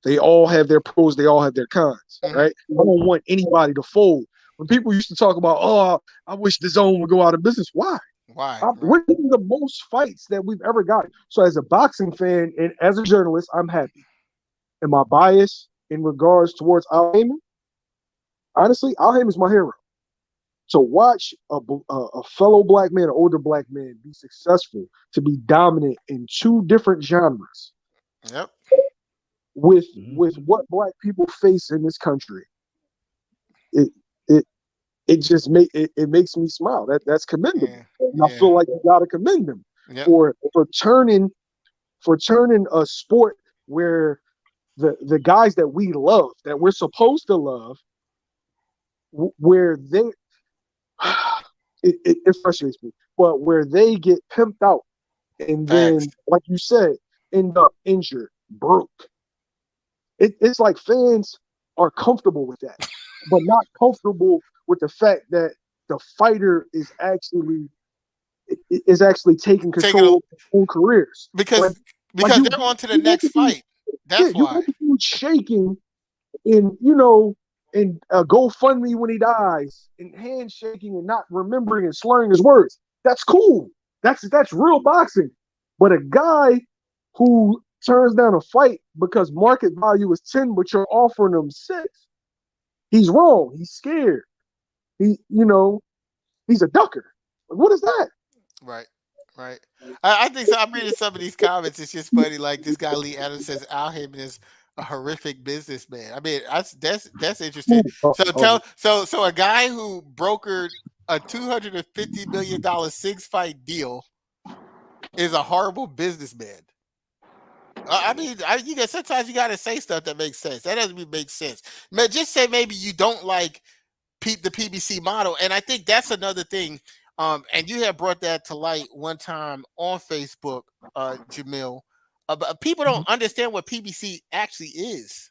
They all have their pros, they all have their cons, right? I don't want anybody to fold. When people used to talk about, oh, I wish the zone would go out of business. Why? Why? We're getting the most fights that we've ever gotten. So as a boxing fan and as a journalist, I'm happy. Am I biased in regards towards Al Heyman? Honestly, Al Heyman's my hero. To watch a fellow black man, an older black man, be successful, to be dominant in two different genres. Yep. With what black people face in this country, it just makes me smile. That's commendable, and I feel like you got to commend them for turning a sport where the guys that we love, that we're supposed to love, where they it frustrates me, but where they get pimped out and then, like you said, end up injured, broke. It's like fans are comfortable with that, but not comfortable with the fact that the fighter is actually taking control of their own careers because they're on to the next fight. That's why you shaking in in GoFundMe when he dies, and handshaking and not remembering and slurring his words. That's cool. That's real boxing. But a guy who turns down a fight because market value is 10, but you're offering him 6, he's wrong. He's scared. He's a ducker. What is that? Right. I think so. I'm reading some of these comments. It's just funny. Like this guy Lee Adams says, Al Heyman is a horrific businessman. I mean, that's interesting. So a guy who brokered a $250 million 6-fight deal is a horrible businessman. I mean, sometimes you got to say stuff that makes sense. That doesn't make sense. Man, just say maybe you don't like the PBC model, and I think that's another thing. And you have brought that to light one time on Facebook, Jamil. But people don't understand what PBC actually is.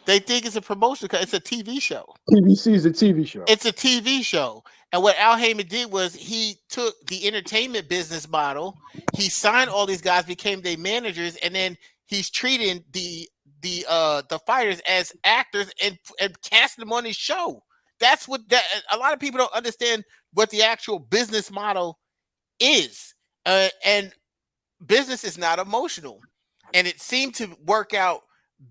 They think it's a promotion because it's a TV show. PBC is a TV show. It's a TV show. And what Al Heyman did was he took the entertainment business model, he signed all these guys, became their managers, and then he's treating the fighters as actors and casting them on his show. That's what a lot of people don't understand what the actual business model is. And business is not emotional. And it seemed to work out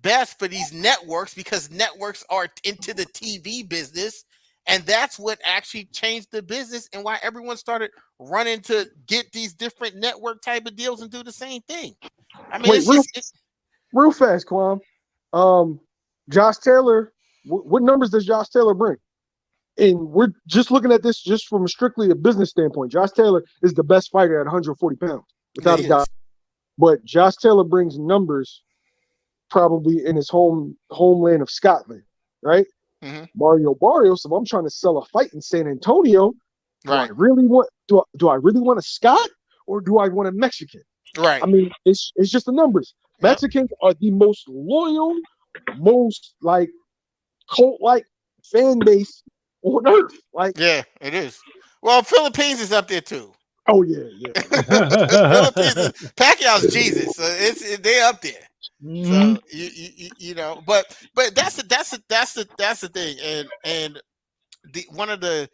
best for these networks because networks are into the TV business. And that's what actually changed the business and why everyone started running to get these different network type of deals and do the same thing. I mean, real fast, Kwame. Josh Taylor, what numbers does Josh Taylor bring? And we're just looking at this just from strictly a business standpoint. Josh Taylor is the best fighter at 140 pounds, without a doubt. But Josh Taylor brings numbers probably in his homeland of Scotland, right? Mm-hmm. Mario Barrios, if I'm trying to sell a fight in San Antonio, do I really want a Scot or do I want a Mexican? Right. I mean, it's just the numbers. Yep. Mexicans are the most loyal, most like cult-like fan base on earth. Like, yeah, it is. Well, Philippines is up there too. Oh yeah. Philippines, Pacquiao's Jesus, so they up there. Mm-hmm. So but that's the thing, and one of the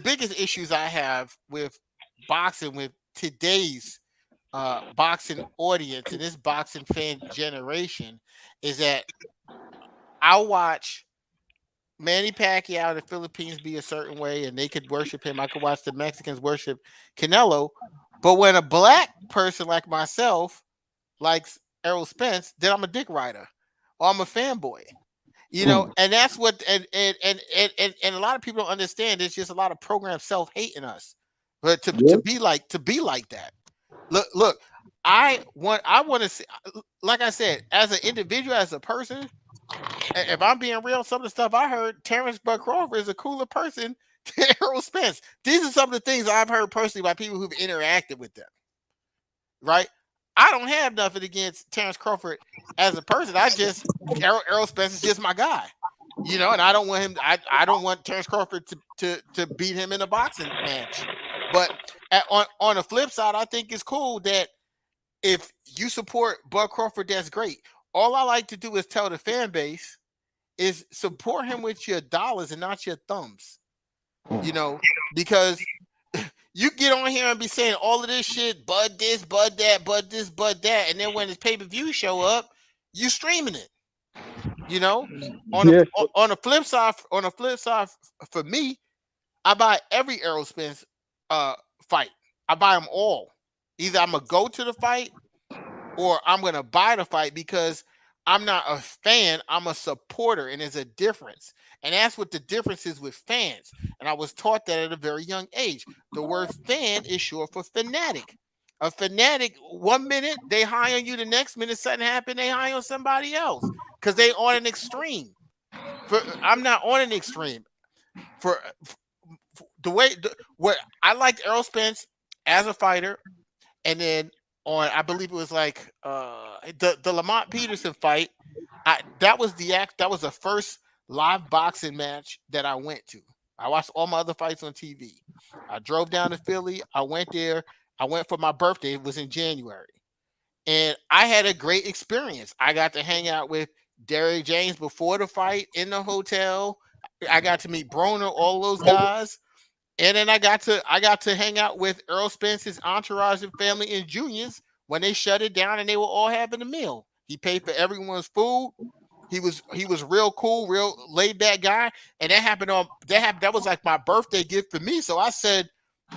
biggest issues I have with boxing, with today's boxing audience and this boxing fan generation, is that I'll watch Manny Pacquiao in the Philippines be a certain way and they could worship him. I could watch the Mexicans worship Canelo. But when a black person like myself likes Errol Spence, then I'm a dick rider or I'm a fanboy. And that's what and a lot of people don't understand. There's just a lot of programmed self-hate in us. But to be like that. Look, I want to see, like I said, as an individual, as a person. If I'm being real, some of the stuff I heard, Terrence Crawford is a cooler person than Errol Spence. These are some of the things I've heard personally by people who've interacted with them. Right? I don't have nothing against Terrence Crawford as a person. Errol Spence is just my guy. And I don't want him. I don't want Terrence Crawford to beat him in a boxing match. But on the flip side, I think it's cool that if you support Bud Crawford, that's great. All I like to do is tell the fan base is support him with your dollars and not your thumbs. Because you get on here and be saying all of this shit, Bud this, Bud that, Bud this, Bud that, and then when his pay-per-view show up, you streaming it. On the flip side, for me, I buy every Errol Spence fight. I buy them all. Either I'm gonna go to the fight or I'm gonna buy the fight because I'm not a fan, I'm a supporter, and there's a difference. And that's what the difference is with fans. And I was taught that at a very young age. The word fan is short for fanatic. A fanatic, 1 minute they high on you, the next minute something happened, they high on somebody else because they on an extreme. I'm not on an extreme. For what I liked Errol Spence as a fighter, and then on, I believe it was like the Lamont Peterson fight. That was the first live boxing match that I went to. I watched all my other fights on TV. I drove down to Philly. I went there. I went for my birthday. It was in January. And I had a great experience. I got to hang out with Derrick James before the fight in the hotel. I got to meet Broner, all those guys. And then I got to hang out with Earl Spence's entourage and family and juniors when they shut it down and they were all having a meal. He paid for everyone's food. He was real cool, real laid back guy. And that was like my birthday gift for me. So I said,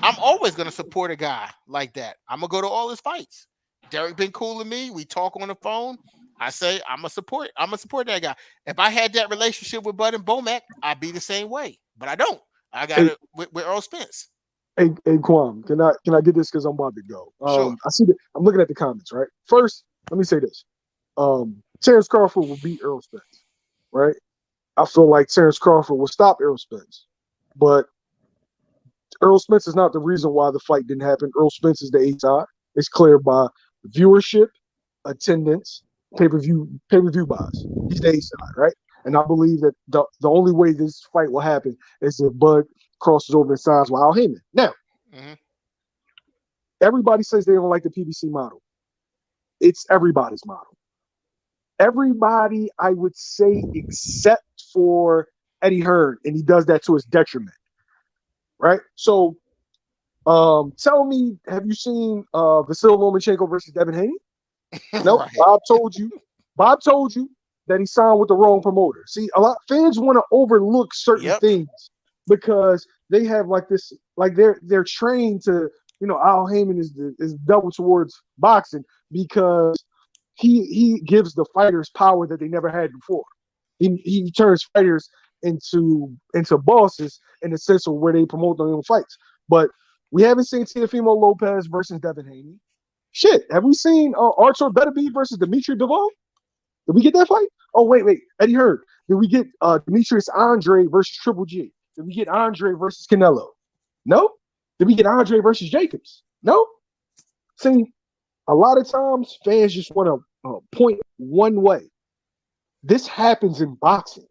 I'm always gonna support a guy like that. I'm gonna go to all his fights. Derek been cool to me. We talk on the phone. I say I'm gonna support that guy. If I had that relationship with Bud and Bomac, I'd be the same way. But I don't. I got it with Earl Spence. Hey, Kwame, can I get this because I'm about to go? Sure. I see that I'm looking at the comments, right? First, let me say this. Terrence Crawford will beat Errol Spence, right? I feel like Terrence Crawford will stop Errol Spence. But Errol Spence is not the reason why the fight didn't happen. Errol Spence is the A side. It's clear by viewership, attendance, pay-per-view buys. He's the A side, right? And I believe that the only way this fight will happen is if Bud crosses over and signs with Al Heyman. Now, everybody says they don't like the PBC model. It's everybody's model. Everybody, I would say, except for Eddie Hearn, and he does that to his detriment, right? So, tell me, have you seen Vasyl Lomachenko versus Devin Haney? No, right. Bob told you that he signed with the wrong promoter. See, a lot fans want to overlook certain things because they have like this, like they're trained to, Al Heyman is double towards boxing because he gives the fighters power that they never had before. He turns fighters into bosses in the sense of where they promote their own fights. But we haven't seen Teofimo Lopez versus Devin Haney. Shit, have we seen Artur Beterbiev versus Dimitri Bivol? Did we get that fight? Oh, wait. Eddie Hearn. Did we get Demetrius Andre versus Triple G? Did we get Andre versus Canelo? No. Did we get Andre versus Jacobs? No. See, a lot of times fans just want to point one way. This happens in boxing.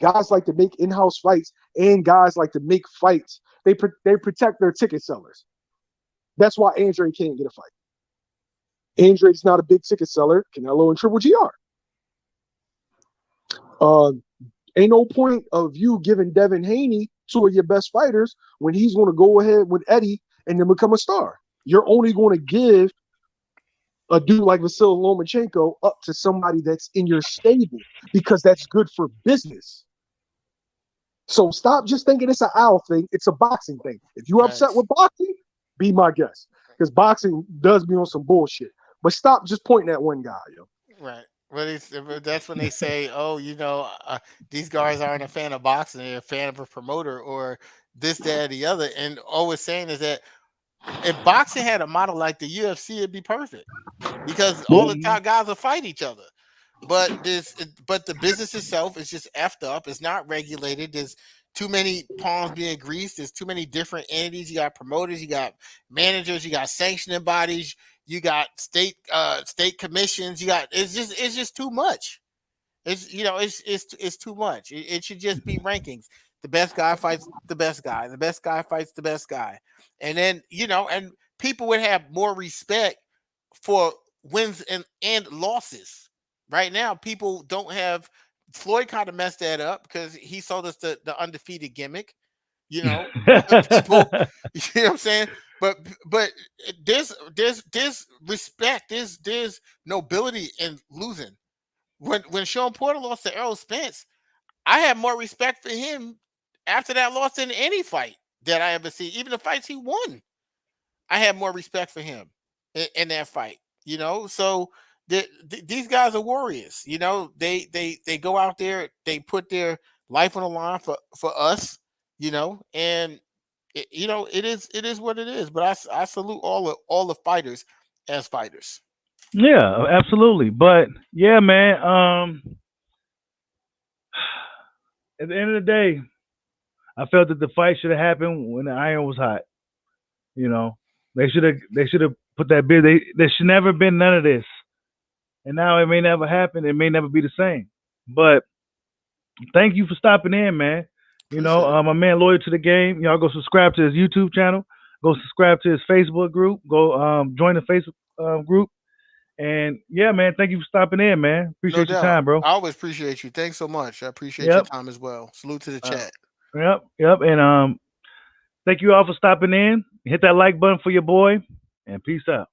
Guys like to make in-house fights and guys like to make fights. They protect their ticket sellers. That's why Andre can't get a fight. Andre's not a big ticket seller. Canelo and Triple G are. Ain't no point of you giving Devin Haney two of your best fighters when he's going to go ahead with Eddie and then become a star. You're only going to give a dude like Vasyl Lomachenko up to somebody that's in your stable because that's good for business. So stop just thinking it's an Al thing. It's a boxing thing. If you're upset with boxing, be my guest because boxing does be on some bullshit. But stop just pointing at one guy, yo. Right. But that's when they say, oh, these guys aren't a fan of boxing. They're a fan of a promoter or this, that, or the other. And all we're saying is that if boxing had a model like the UFC, it'd be perfect because all the top guys will fight each other. But the business itself is just effed up. It's not regulated. There's too many palms being greased. There's too many different entities. You got promoters, you got managers, you got sanctioning bodies, you got state commissions. It's just too much. It's too much. It should just be rankings. The best guy fights the best guy. The best guy fights the best guy. And then, and people would have more respect for wins and losses. Right now, people don't have. Floyd kind of messed that up because he sold us the undefeated gimmick. People, you know what I'm saying? But there's respect, there's nobility in losing. When Sean Porter lost to Errol Spence, I have more respect for him after that loss than any fight that I ever see. Even the fights he won, I have more respect for him in that fight. So these guys are warriors. They go out there, they put their life on the line for us. And it is what it is. But I salute all the fighters as fighters. Yeah, absolutely. But yeah, man. At the end of the day, I felt that the fight should have happened when the iron was hot. They should have put that bid. There should never been none of this. And now it may never happen. It may never be the same. But thank you for stopping in, man. My man Loyal to the Game. Y'all go subscribe to his YouTube channel. Go subscribe to his Facebook group. Go join the Facebook group. And yeah, man, thank you for stopping in, man. Appreciate your time, bro. I always appreciate you. Thanks so much. I appreciate your time as well. Salute to the chat. Yep. And thank you all for stopping in. Hit that like button for your boy, and peace out.